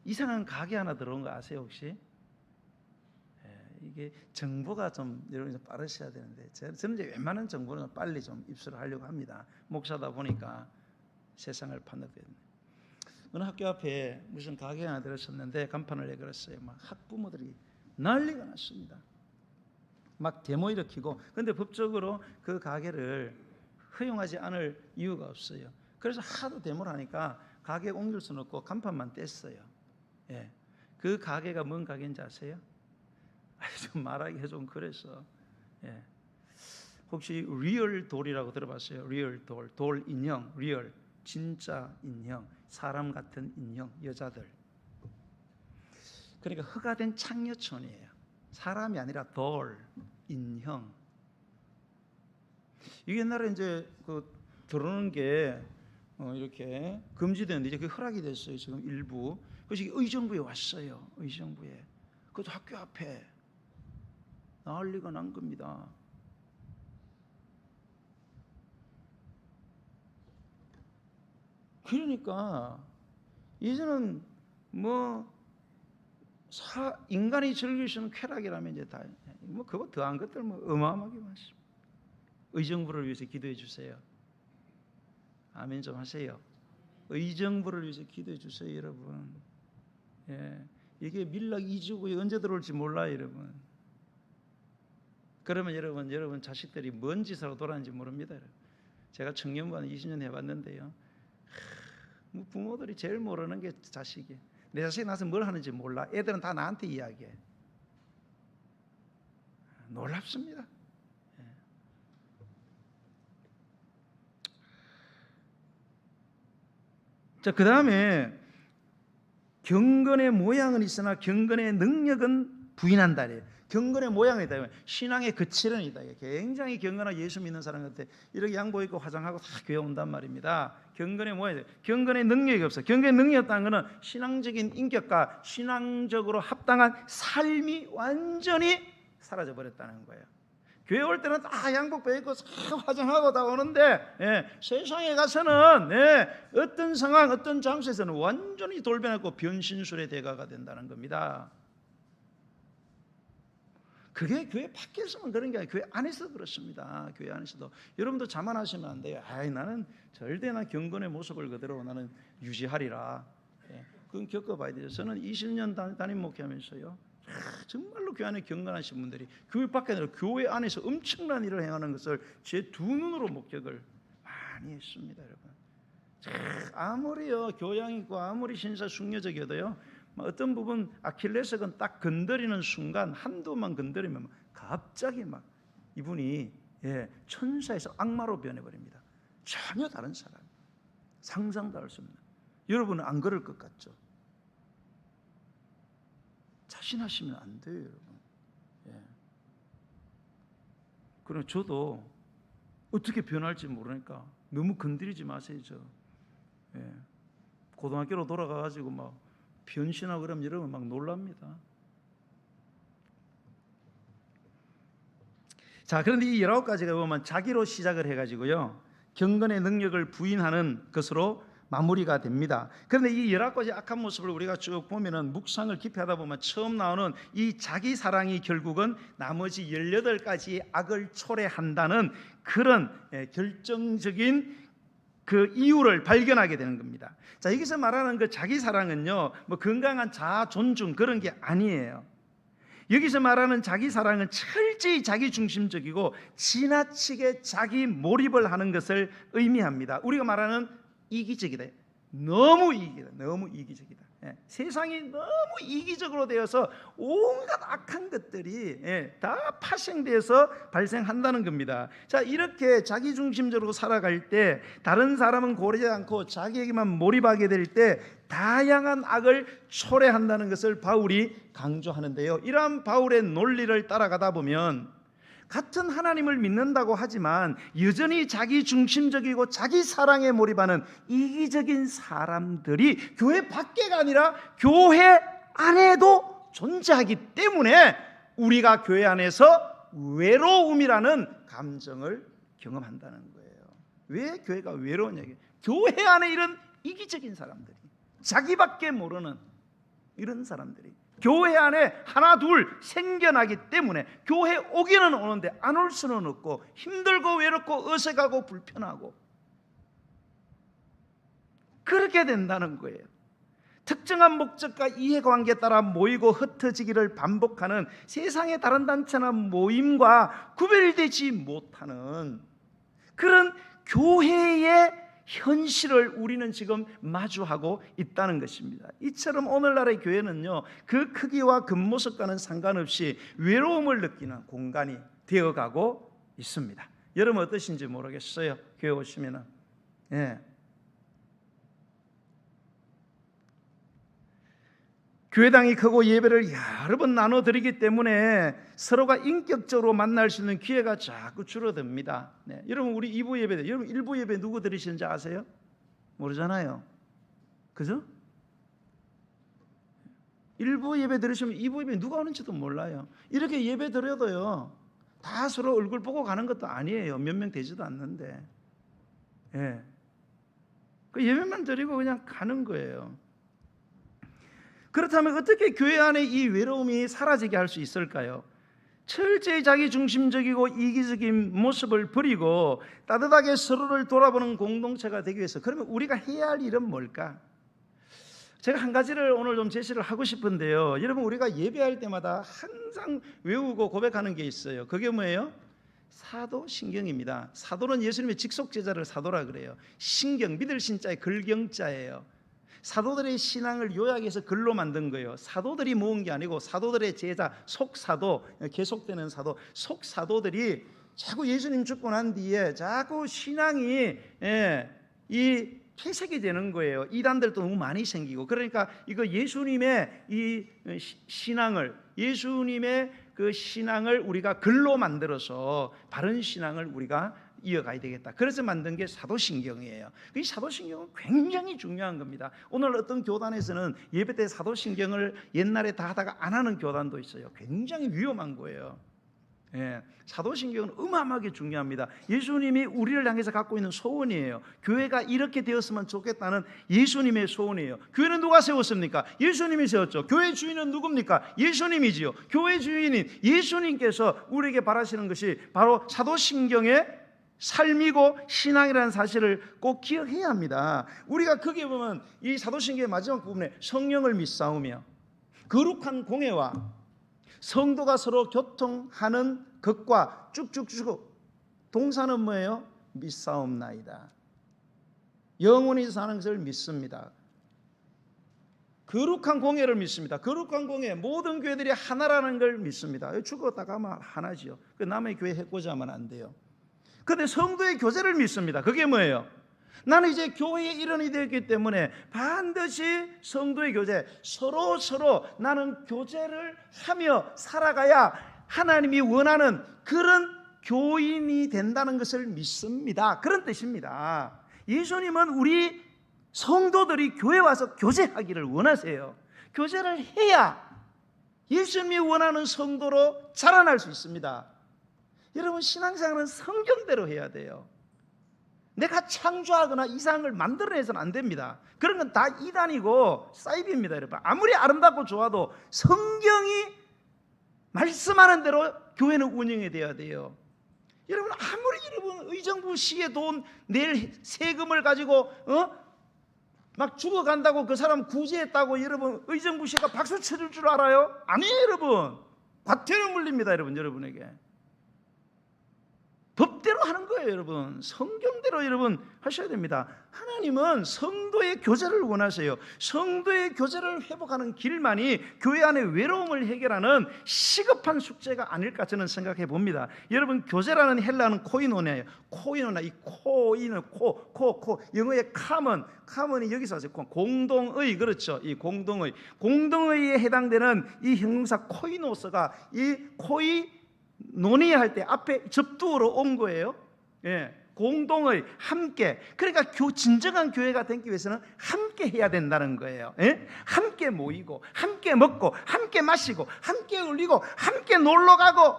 이상한 가게 하나 들어온 거 아세요 혹시? 이게 정보가 좀 여러분이 좀 빠르셔야 되는데, 저는 이제 웬만한 정보는 빨리 좀 입수를 하려고 합니다. 목사다 보니까 세상을 판단해야 됩니다. 어느 학교 앞에 무슨 가게 하나 들었었는데 간판을 내걸었어요. 막 학부모들이 난리가 났습니다. 막 데모 일으키고. 근데 법적으로 그 가게를 허용하지 않을 이유가 없어요. 그래서 하도 데모를 하니까 가게 옮길 수는 없고 간판만 뗐어요. 그 가게가 뭔 가게인지 아세요? 좀 말하기가 좀 그래서. 혹시 리얼 돌이라고 들어봤어요? 리얼 돌, 돌 인형, 리얼, 진짜 인형, 사람 같은 인형, 여자들. 그러니까 허가된 창녀촌이에요. 사람이 아니라 돌, 인형. 이게 옛날에 이제 그 들어오는 게 이렇게 금지되는데 이제 그 허락이 됐어요. 지금 일부. 그래서 의정부에 왔어요. 의정부에. 그것도 학교 앞에 난리가 난 겁니다. 그러니까 이제는 인간이 즐길 수 있는 쾌락이라면 이제 다 그거 더한 것들 어마어마하게 많습니다. 의정부를 위해서 기도해 주세요. 아멘 좀 하세요. 의정부를 위해서 기도해 주세요, 여러분. 예, 이게 밀락 2주고에 언제 들어올지 몰라요, 여러분. 그러면 여러분 자식들이 뭔 짓으로 돌아가는지 모릅니다. 여러분. 제가 청년부 한 20년 해봤는데요. 부모들이 제일 모르는 게 자식이. 내 자식이 나서 뭘 하는지 몰라. 애들은 다 나한테 이야기해. 놀랍습니다. 자, 그 다음에 경건의 모양은 있으나 경건의 능력은 부인한다. 경건의 모양은 있다. 신앙의 거칠은 있다. 굉장히 경건하고 예수 믿는 사람 같아. 이렇게 양복 입고 화장하고 다 교회 온단 말입니다. 경건의 모양, 경건의 능력이 없어. 경건의 능력이 없다는 것은 신앙적인 인격과 신앙적으로 합당한 삶이 완전히 사라져 버렸다는 거예요. 교회 올 때는 다 양복 입고 화장하고 다 오는데 세상에 가서는 어떤 상황, 어떤 장소에서는 완전히 돌변하고 변신술의 대가가 된다는 겁니다. 그게 교회 밖에서만 그런 게 아니라 교회 안에서도 그렇습니다. 교회 안에서도. 여러분도 자만하시면 안 돼요. 나는 절대 경건의 모습을 그대로 나는 유지하리라. 그건 겪어봐야 돼요. 저는 20년 담임 목회하면서요. 정말로 교회 안에 경건하신 분들이 교회 밖에 아니라 교회 안에서 엄청난 일을 행하는 것을 제 두 눈으로 목격을 많이 했습니다, 여러분. 아무리요 교양 있고 아무리 신사숙녀적이어도요, 어떤 부분 아킬레스건 딱 건드리는 순간 한두만 건드리면 갑자기 이분이 천사에서 악마로 변해버립니다. 전혀 다른 사람, 상상도 할 수 없는. 여러분은 안 그럴 것 같죠? 자신하시면 안 돼요, 여러분. 그럼 저도 어떻게 변할지 모르니까 너무 건드리지 마세요. 고등학교로 돌아가가지고 변신하고 그러면 여러분 놀랍니다. 자, 그런데 이 19가지가 보면 자기로 시작을 해가지고요, 경건의 능력을 부인하는 것으로 마무리가 됩니다. 그런데 이 19가지 악한 모습을 우리가 쭉 보면은 묵상을 깊이 하다 보면 처음 나오는 이 자기 사랑이 결국은 나머지 18가지 악을 초래한다는 그런 결정적인 그 이유를 발견하게 되는 겁니다. 자, 여기서 말하는 그 자기 사랑은요, 건강한 자아 존중 그런 게 아니에요. 여기서 말하는 자기 사랑은 철저히 자기 중심적이고 지나치게 자기 몰입을 하는 것을 의미합니다. 우리가 말하는 이기적이다. 너무 이기적이다. 세상이 너무 이기적으로 되어서 온갖 악한 것들이 다 파생되어서 발생한다는 겁니다. 자, 이렇게 자기중심적으로 살아갈 때 다른 사람은 고르지 않고 자기에게만 몰입하게 될 때 다양한 악을 초래한다는 것을 바울이 강조하는데요. 이러한 바울의 논리를 따라가다 보면 같은 하나님을 믿는다고 하지만 여전히 자기 중심적이고 자기 사랑에 몰입하는 이기적인 사람들이 교회 밖에가 아니라 교회 안에도 존재하기 때문에 우리가 교회 안에서 외로움이라는 감정을 경험한다는 거예요. 왜 교회가 외로우냐? 교회 안에 이런 이기적인 사람들이, 자기밖에 모르는 이런 사람들이 교회 안에 하나 둘 생겨나기 때문에 교회 오기는 오는데 안 올 수는 없고 힘들고 외롭고 어색하고 불편하고 그렇게 된다는 거예요. 특정한 목적과 이해관계에 따라 모이고 흩어지기를 반복하는 세상의 다른 단체나 모임과 구별되지 못하는 그런 교회의 현실을 우리는 지금 마주하고 있다는 것입니다. 이처럼 오늘날의 교회는요, 그 크기와 겉모습과는 상관없이 외로움을 느끼는 공간이 되어가고 있습니다. 여러분 어떠신지 모르겠어요. 교회 오시면은. 교회당이 크고 예배를 여러 번 나눠드리기 때문에 서로가 인격적으로 만날 수 있는 기회가 자꾸 줄어듭니다. 네. 여러분 우리 2부 예배, 여러분 1부 예배 누구 드리시는지 아세요? 모르잖아요. 그죠? 1부 예배 들으시면 2부 예배 누가 오는지도 몰라요. 이렇게 예배 드려도요, 다 서로 얼굴 보고 가는 것도 아니에요. 몇 명 되지도 않는데. 예. 그 예배만 드리고 그냥 가는 거예요. 그렇다면 어떻게 교회 안에 이 외로움이 사라지게 할 수 있을까요? 철저히 자기 중심적이고 이기적인 모습을 버리고 따뜻하게 서로를 돌아보는 공동체가 되기 위해서, 그러면 우리가 해야 할 일은 뭘까? 제가 한 가지를 오늘 좀 제시를 하고 싶은데요, 여러분 우리가 예배할 때마다 항상 외우고 고백하는 게 있어요. 그게 뭐예요? 사도신경입니다. 사도는 예수님의 직속 제자를 사도라 그래요. 신경, 믿을 신자의 글경자예요. 사도들의 신앙을 요약해서 글로 만든 거예요. 사도들이 모은 게 아니고 사도들의 제자, 속사도, 계속되는 사도, 속사도들이 자꾸 예수님 죽고 난 뒤에 자꾸 신앙이 이 퇴색이 되는 거예요. 이단들도 너무 많이 생기고. 그러니까 이거 예수님의 이 신앙을, 예수님의 그 신앙을 우리가 글로 만들어서 바른 신앙을 우리가 이어가야 되겠다. 그래서 만든 게 사도신경이에요. 이 사도신경은 굉장히 중요한 겁니다. 오늘 어떤 교단에서는 예배 때 사도신경을 옛날에 다 하다가 안 하는 교단도 있어요. 굉장히 위험한 거예요. 예, 사도신경은 어마어마하게 중요합니다. 예수님이 우리를 향해서 갖고 있는 소원이에요. 교회가 이렇게 되었으면 좋겠다는 예수님의 소원이에요. 교회는 누가 세웠습니까? 예수님이 세웠죠. 교회 주인은 누굽니까? 예수님이지요. 교회 주인인 예수님께서 우리에게 바라시는 것이 바로 사도신경의 삶이고 신앙이라는 사실을 꼭 기억해야 합니다. 우리가 거기에 보면 이 사도신경의 마지막 부분에 성령을 믿사오며 거룩한 공회와 성도가 서로 교통하는 것과 쭉쭉쭉 동사는 뭐예요? 믿사옵나이다. 영원히 사는 것을 믿습니다. 거룩한 공회를 믿습니다. 거룩한 공회, 모든 교회들이 하나라는 걸 믿습니다. 죽었다 가면 하나지요. 남의 교회 해코지 하면 안 돼요. 그런데 성도의 교제를 믿습니다. 그게 뭐예요? 나는 이제 교회의 일원이 되었기 때문에 반드시 성도의 교제, 서로 나는 교제를 하며 살아가야 하나님이 원하는 그런 교인이 된다는 것을 믿습니다. 그런 뜻입니다. 예수님은 우리 성도들이 교회 와서 교제하기를 원하세요. 교제를 해야 예수님이 원하는 성도로 자라날 수 있습니다. 여러분, 신앙생활은 성경대로 해야 돼요. 내가 창조하거나 이상을 만들어내서는 안 됩니다. 그런 건 다 이단이고 사이비입니다. 여러분, 아무리 아름답고 좋아도 성경이 말씀하는 대로 교회는 운영이 돼야 돼요. 여러분, 아무리 여러분 의정부 시의 돈 낼 세금을 가지고 막 죽어간다고 그 사람 구제했다고 여러분 의정부 시가 박수 쳐줄 줄 알아요? 아니에요. 여러분, 과태료 물립니다. 여러분에게 법대로 하는 거예요. 여러분, 성경대로 여러분 하셔야 됩니다. 하나님은 성도의 교제를 원하세요. 성도의 교제를 회복하는 길만이 교회 안의 외로움을 해결하는 시급한 숙제가 아닐까 저는 생각해 봅니다. 여러분, 교제라는 헬라어는 코이노네예요. 코이노나, 이 코이노, 코 영어의 카먼이 여기서 왔어요. 공동의, 그렇죠. 이 공동의에 해당되는 이 형용사 코이노스가 이 논의할 때 앞에 접두어로 온 거예요. 예, 공동의, 함께. 그러니까 진정한 교회가 되기 위해서는 함께 해야 된다는 거예요. 예? 함께 모이고, 함께 먹고, 함께 마시고, 함께 울리고, 함께 놀러 가고,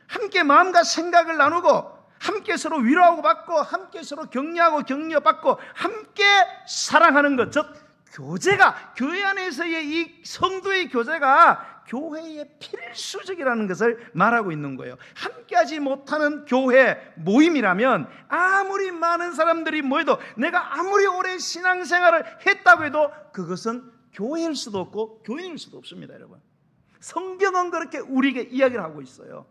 함께 마음과 생각을 나누고, 함께 서로 위로하고 받고, 함께 서로 격려하고 격려받고, 함께 사랑하는 것. 즉 교제가, 교회 안에서의 이 성도의 교제가 교회의 필수적이라는 것을 말하고 있는 거예요. 함께하지 못하는 교회 모임이라면 아무리 많은 사람들이 모여도, 내가 아무리 오래 신앙생활을 했다고 해도 그것은 교회일 수도 없고 교인일 수도 없습니다. 여러분, 성경은 그렇게 우리에게 이야기를 하고 있어요.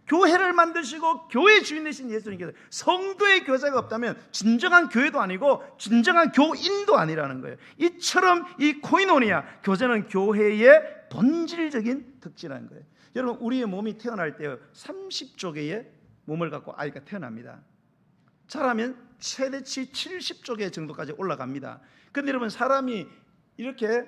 교회를 만드시고 교회 주인 되신 예수님께서 성도의 교제가 없다면 진정한 교회도 아니고 진정한 교인도 아니라는 거예요. 이처럼 이 코이노니아, 교제는 교회의 본질적인 특징이라는 거예요. 여러분, 우리의 몸이 태어날 때 30조 개의 몸을 갖고 아이가 태어납니다. 자라면 최대치 70조 개 정도까지 올라갑니다. 그런데 여러분, 사람이 이렇게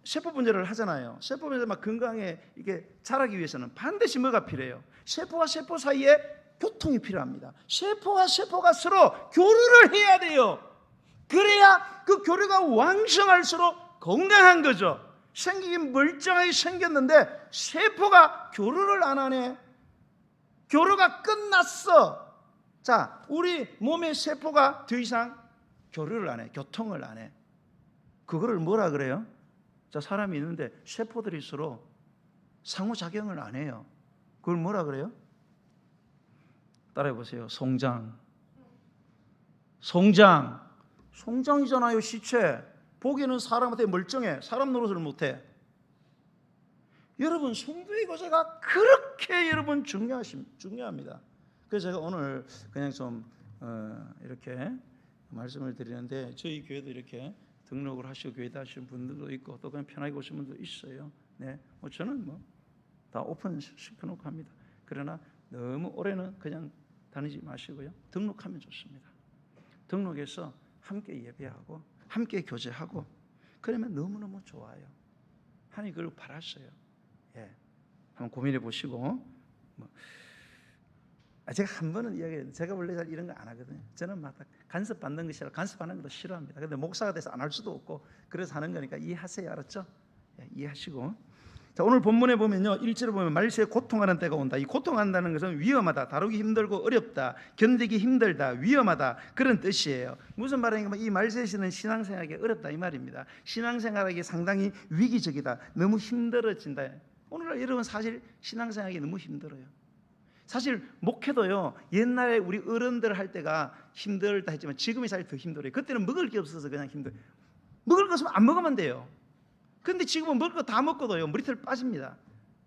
세포 분열을 하잖아요. 세포 분열 막 건강에 이게 자라기 위해서는 반드시 뭐가 필요해요? 세포와 세포 사이에 교통이 필요합니다. 세포와 세포가 서로 교류를 해야 돼요. 그래야 그 교류가 왕성할수록 건강한 거죠. 생기긴 멀쩡하게 생겼는데 세포가 교류를 안 하네. 교류가 끝났어. 자, 우리 몸의 세포가 더 이상 교류를 안 해. 교통을 안 해. 그거를 뭐라 그래요? 자, 사람이 있는데 세포들이 서로 상호작용을 안 해요. 그걸 뭐라 그래요? 따라해 보세요. 송장. 송장이잖아요. 시체. 보기에는 사람한테 멀쩡해. 사람 노릇을 못해. 여러분, 성도의 교제가 그렇게 여러분 중요합니다. 그래서 제가 오늘 그냥 좀 이렇게 말씀을 드리는데, 저희 교회도 이렇게 등록을 하시고 교회 다니시는 분들도 있고 또 그냥 편하게 오시는 분도 있어요. 네, 저는 다 오픈 시켜놓고 합니다. 그러나 너무 오래는 그냥 다니지 마시고요. 등록하면 좋습니다. 등록해서 함께 예배하고 함께 교제하고 그러면 너무너무 좋아요. 하나님 그걸 바랐어요. 예, 한번 고민해 보시고. 제가 한 번은 이야기해요. 제가 원래 잘 이런 거 안 하거든요. 저는 막 간섭 받는 것이 아니라 간섭하는 것도 싫어합니다. 근데 목사가 돼서 안 할 수도 없고 그래서 하는 거니까 이해하세요. 알았죠? 예, 이해하시고. 자, 오늘 본문에 보면요, 1절에 보면 말세에 고통하는 때가 온다. 이 고통한다는 것은 위험하다, 다루기 힘들고 어렵다, 견디기 힘들다, 위험하다, 그런 뜻이에요. 무슨 말인가? 이 말세에서는 신앙생활하기 어렵다 이 말입니다. 신앙생활하기 상당히 위기적이다, 너무 힘들어진다. 오늘날 여러분 사실 신앙생활하기 너무 힘들어요. 사실 목회도요, 옛날에 우리 어른들 할 때가 힘들다 했지만 지금이 사실 더 힘들어요. 그때는 먹을 게 없어서 그냥 힘들어요. 먹을 거 없으면 안 먹으면 돼요. 근데 지금은 먹을 거 다 먹고도요, 머리털 빠집니다.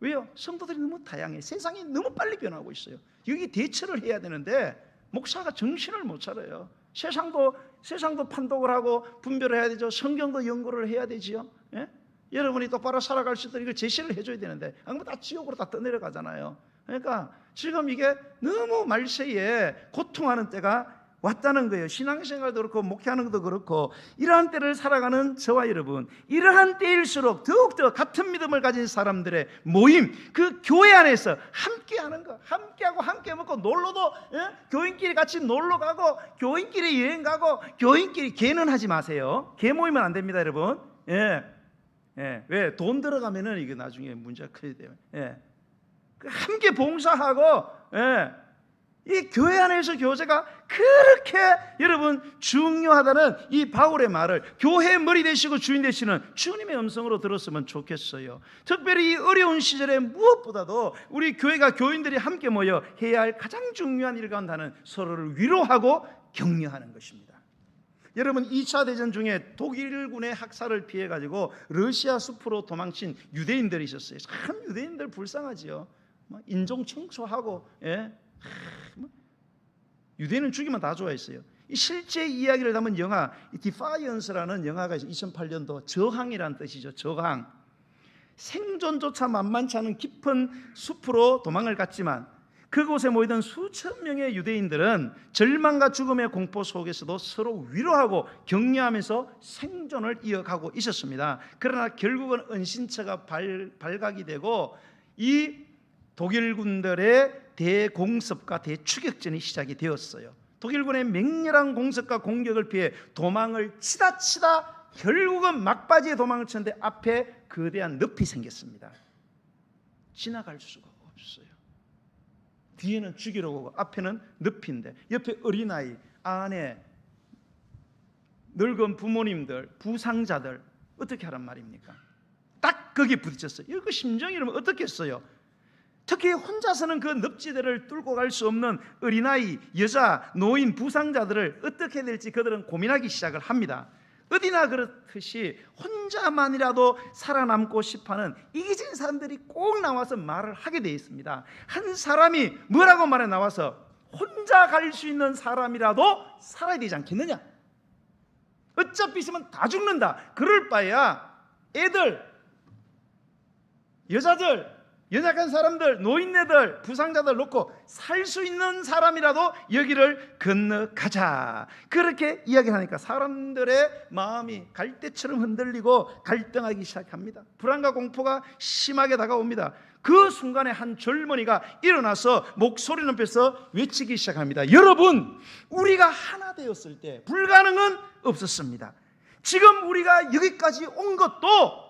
왜요? 성도들이 너무 다양해. 세상이 너무 빨리 변하고 있어요. 여기 대처를 해야 되는데 목사가 정신을 못 차려요. 세상도 판독을 하고 분별을 해야 되죠. 성경도 연구를 해야 되지요. 예? 여러분이 똑바로 살아갈 수 있도록 이걸 제시를 해줘야 되는데 안 그러면 다 지옥으로 다 떠내려가잖아요. 그러니까 지금 이게 너무 말세에 고통하는 때가 왔다는 거예요. 신앙생활도 그렇고 목회하는 것도 그렇고 이러한 때를 살아가는 저와 여러분, 이러한 때일수록 더욱더 같은 믿음을 가진 사람들의 모임, 그 교회 안에서 함께하는 거, 함께하고 함께 먹고 놀러도 교인끼리 같이 놀러 가고 교인끼리 여행 가고 교인끼리 개는 하지 마세요. 개 모이면 안 됩니다, 여러분. 왜? 돈 들어가면은 이게 나중에 문제가 크게 돼요. 함께 봉사하고 이 교회 안에서 교제가 그렇게 여러분 중요하다는 이 바울의 말을 교회의 머리 되시고 주인 되시는 주님의 음성으로 들었으면 좋겠어요. 특별히 이 어려운 시절에 무엇보다도 우리 교회가 교인들이 함께 모여 해야 할 가장 중요한 일 가운데 하나는 서로를 위로하고 격려하는 것입니다. 여러분 2차 대전 중에 독일군의 학살을 피해 가지고 러시아 숲으로 도망친 유대인들이 있었어요. 참 유대인들 불쌍하지요. 인종 청소하고 유대인은 죽이면 다 좋아했어요. 이 실제 이야기를 담은 영화 디파이언스라는 영화가 있어요. 2008년도 저항이라는 뜻이죠. 저항. 생존조차 만만치 않은 깊은 숲으로 도망을 갔지만 그곳에 모이던 수천 명의 유대인들은 절망과 죽음의 공포 속에서도 서로 위로하고 격려하면서 생존을 이어가고 있었습니다. 그러나 결국은 은신처가 발각이 되고 이 독일군들의 대공습과 대추격전이 시작이 되었어요. 독일군의 맹렬한 공습과 공격을 피해 도망을 치다 결국은 막바지에 도망을 쳤는데 앞에 거대한 늪이 생겼습니다. 지나갈 수가 없어요. 뒤에는 죽이러 오고 앞에는 늪인데 옆에 어린아이, 안에 늙은 부모님들, 부상자들 어떻게 하란 말입니까? 딱 거기에 부딪혔어요. 이거 심정이 이러면 어떻겠어요? 특히 혼자서는 그 늪지대를 뚫고 갈 수 없는 어린아이, 여자, 노인, 부상자들을 어떻게 될지 그들은 고민하기 시작을 합니다. 어디나 그렇듯이 혼자만이라도 살아남고 싶어하는 이기적인 사람들이 꼭 나와서 말을 하게 되어 있습니다. 한 사람이 뭐라고 말해 나와서 혼자 갈 수 있는 사람이라도 살아야 되지 않겠느냐? 어차피 있으면 다 죽는다. 그럴 바에야 애들, 여자들, 연약한 사람들, 노인네들, 부상자들 놓고 살 수 있는 사람이라도 여기를 건너가자, 그렇게 이야기하니까 사람들의 마음이 갈대처럼 흔들리고 갈등하기 시작합니다. 불안과 공포가 심하게 다가옵니다. 그 순간에 한 젊은이가 일어나서 목소리 높여서 외치기 시작합니다. 여러분, 우리가 하나 되었을 때 불가능은 없었습니다. 지금 우리가 여기까지 온 것도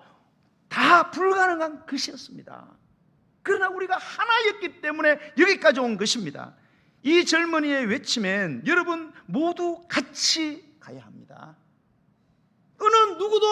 다 불가능한 것이었습니다. 그러나 우리가 하나였기 때문에 여기까지 온 것입니다. 이 젊은이의 외침엔 여러분 모두 같이 가야 합니다. 어느 누구도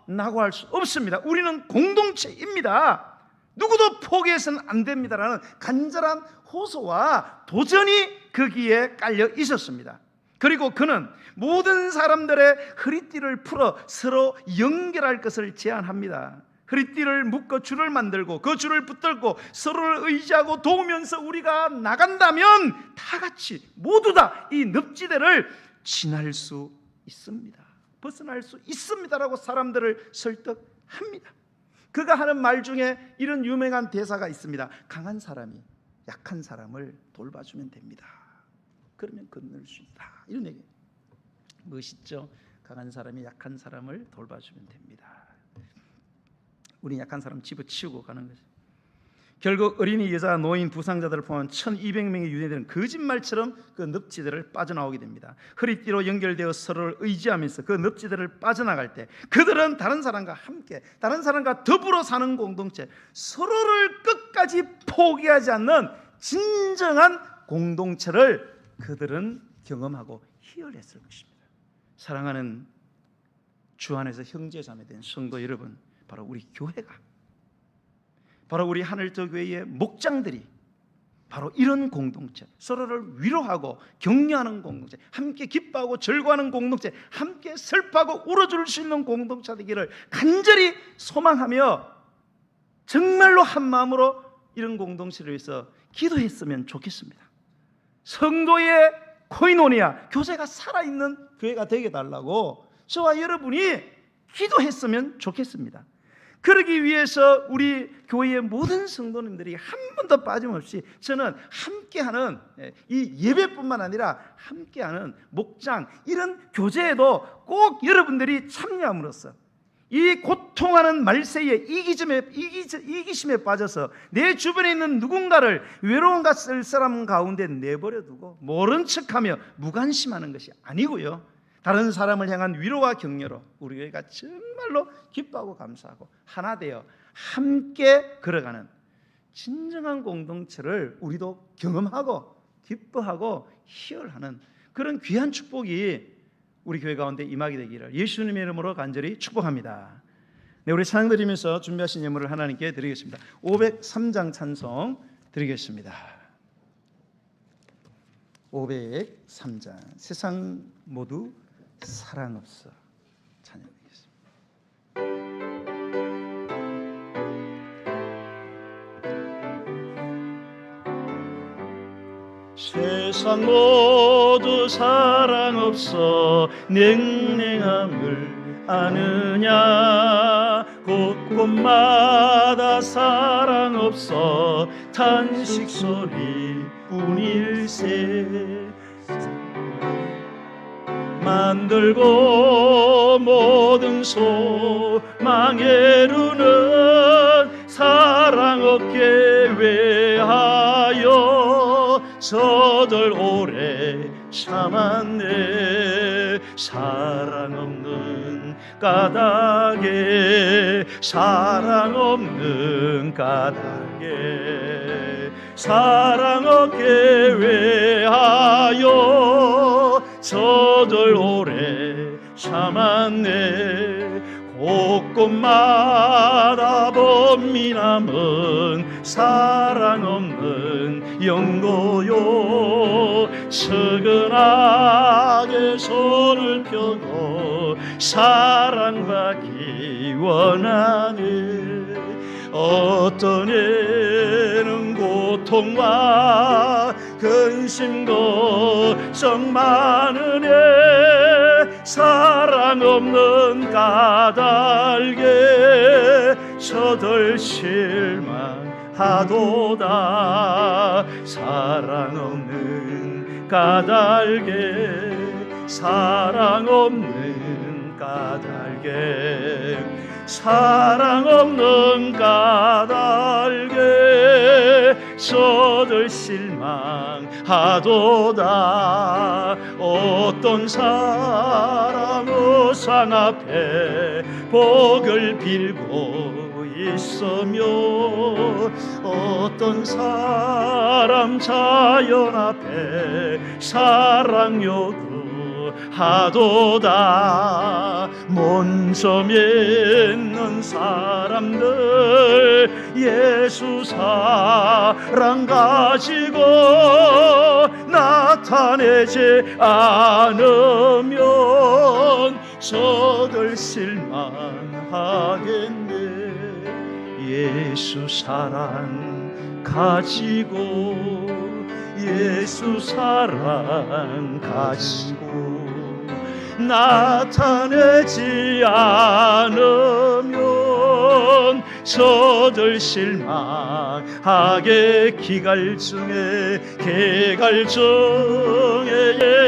낙오할 수 없습니다. 우리는 공동체입니다. 누구도 포기해서는 안 됩니다라는 간절한 호소와 도전이 거기에 깔려 있었습니다. 그리고 그는 모든 사람들의 허리띠를 풀어 서로 연결할 것을 제안합니다. 허리띠를 묶어 줄을 만들고 그 줄을 붙들고 서로를 의지하고 도우면서 우리가 나간다면 다 같이 모두 다 이 늪지대를 지날 수 있습니다. 벗어날 수 있습니다라고 사람들을 설득합니다. 그가 하는 말 중에 이런 유명한 대사가 있습니다. 강한 사람이 약한 사람을 돌봐주면 됩니다. 그러면 건널 수 있다. 이런 얘기. 멋있죠? 강한 사람이 약한 사람을 돌봐주면 됩니다. 우리 약한 사람 집어치우고 가는 거죠. 결국 어린이, 여자, 노인, 부상자들을 포함한 1200명의 유대인들은 거짓말처럼 그 늪지대를 빠져나오게 됩니다. 허리띠로 연결되어 서로를 의지하면서 그 늪지대를 빠져나갈 때 그들은 다른 사람과 함께, 다른 사람과 더불어 사는 공동체, 서로를 끝까지 포기하지 않는 진정한 공동체를 그들은 경험하고 희열했을 것입니다. 사랑하는 주 안에서 형제자매된 성도 여러분, 바로 우리 교회가, 바로 우리 하늘적 교회의 목장들이 바로 이런 공동체, 서로를 위로하고 격려하는 공동체, 함께 기뻐하고 즐거워하는 공동체, 함께 슬퍼하고 울어줄 수 있는 공동체 되기를 간절히 소망하며 정말로 한 마음으로 이런 공동체를 위해서 기도했으면 좋겠습니다. 성도의 코이노니아, 교제가 살아있는 교회가 되게 달라고 저와 여러분이 기도했으면 좋겠습니다. 그러기 위해서 우리 교회의 모든 성도님들이 한 번도 빠짐없이 저는 함께하는 이 예배뿐만 아니라 함께하는 목장, 이런 교제에도 꼭 여러분들이 참여함으로써 이 고통하는 말세에 이기심에 빠져서 내 주변에 있는 누군가를 외로움과 쓸쓸함 가운데 내버려 두고 모른 척하며 무관심하는 것이 아니고요, 다른 사람을 향한 위로와 격려로 우리 교회가 정말로 기뻐하고 감사하고 하나 되어 함께 걸어가는 진정한 공동체를 우리도 경험하고 기뻐하고 희열하는 그런 귀한 축복이 우리 교회 가운데 임하게 되기를 예수님의 이름으로 간절히 축복합니다. 네, 우리 찬양 드리면서 준비하신 예물을 하나님께 드리겠습니다. 503장 찬송 드리겠습니다. 503장 세상 모두 사랑 없어 찬양하겠습니다. 세상 모두 사랑 없어 냉랭함을 아느냐, 곳곳마다 사랑 없어 탄식 소리 뿐일세. 만들고 모든 소망에 이루는 사랑 없게 왜하여 저들 오래 참았네. 사랑 없는 까닭에, 사랑 없는 까닭에, 사랑 없게 왜하여 저들 오래 참았네. 곳곳마다 범미 남은 사랑 없는 영도요. 측은하게 손을 펴고 사랑받기 원하네. 어떤 애는 고통과 근심 걱정 많은 애, 사랑 없는 까닭에 저들 실망하네. 하도다. 사랑 없는 까닭에, 사랑 없는 까닭에, 사랑 없는 까닭에 저들 실망하도다. 어떤 사람 우상 앞에 복을 빌고 있으며, 어떤 사람 자연 앞에 사랑 요구하도다. 먼저 맺는 사람들 예수 사랑 가지고 나타내지 않으면 저들 실망하겠네. 예수 사랑 가지고, 예수 사랑 가지고 나타내지 않으면 저들 실망하게 기갈중에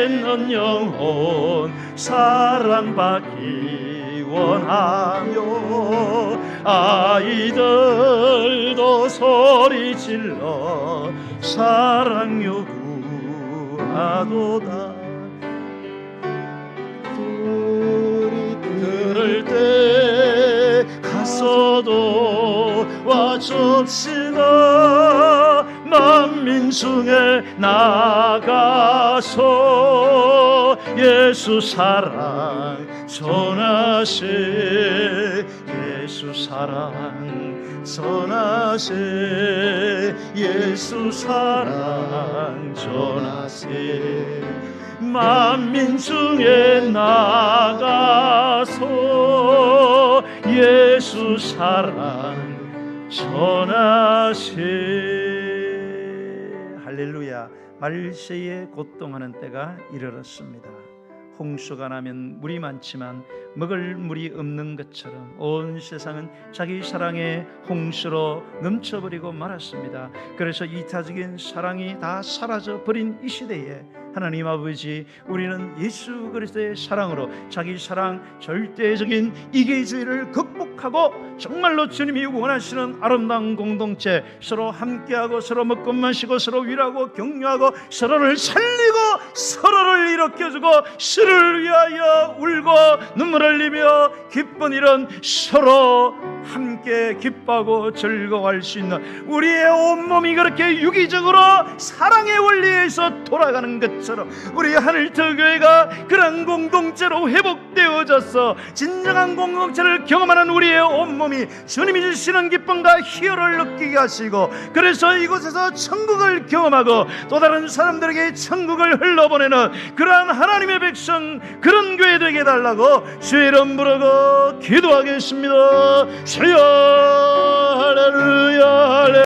있는 영혼 사랑받기 원하며 아이들도 소리 질러 사랑 요구하도다. 들을 때 가서도 와줍시다. 만민 중에 나가서 예수 사랑 전하세. 예수 사랑 전하세. 예수 사랑 전하세. 만민 중에 나가서 예수 사랑 전하세. 할렐루야. 말세에 고통하는 때가 이르렀습니다. 홍수가 나면 물이 많지만 먹을 물이 없는 것처럼 온 세상은 자기 사랑의 홍수로 넘쳐버리고 말았습니다. 그래서 이타적인 사랑이 다 사라져 버린 이 시대에 하나님 아버지, 우리는 예수 그리스도의 사랑으로 자기 사랑 절대적인 이기주의를 극복하고 정말로 주님이 원하시는 아름다운 공동체, 서로 함께하고 서로 먹고 마시고 서로 위로하고 격려하고 서로를 살리고 서로를 일으켜주고 서로를 위하여 울고 눈물 흘리며 기쁜 일은 서로 함께 기뻐하고 즐거워할 수 있는 우리의 온몸이 그렇게 유기적으로 사랑의 원리에서 돌아가는 것처럼 우리 하늘터교회가 그런 공동체로 회복되어져서 진정한 공동체를 경험하는 우리의 온몸이 주님이 주시는 기쁨과 희열을 느끼게 하시고, 그래서 이곳에서 천국을 경험하고 또 다른 사람들에게 천국을 흘러보내는 그러한 하나님의 백성, 그런 교회 되게 해달라고 주의 이름 부르고 기도하겠습니다. 주여 할렐루야.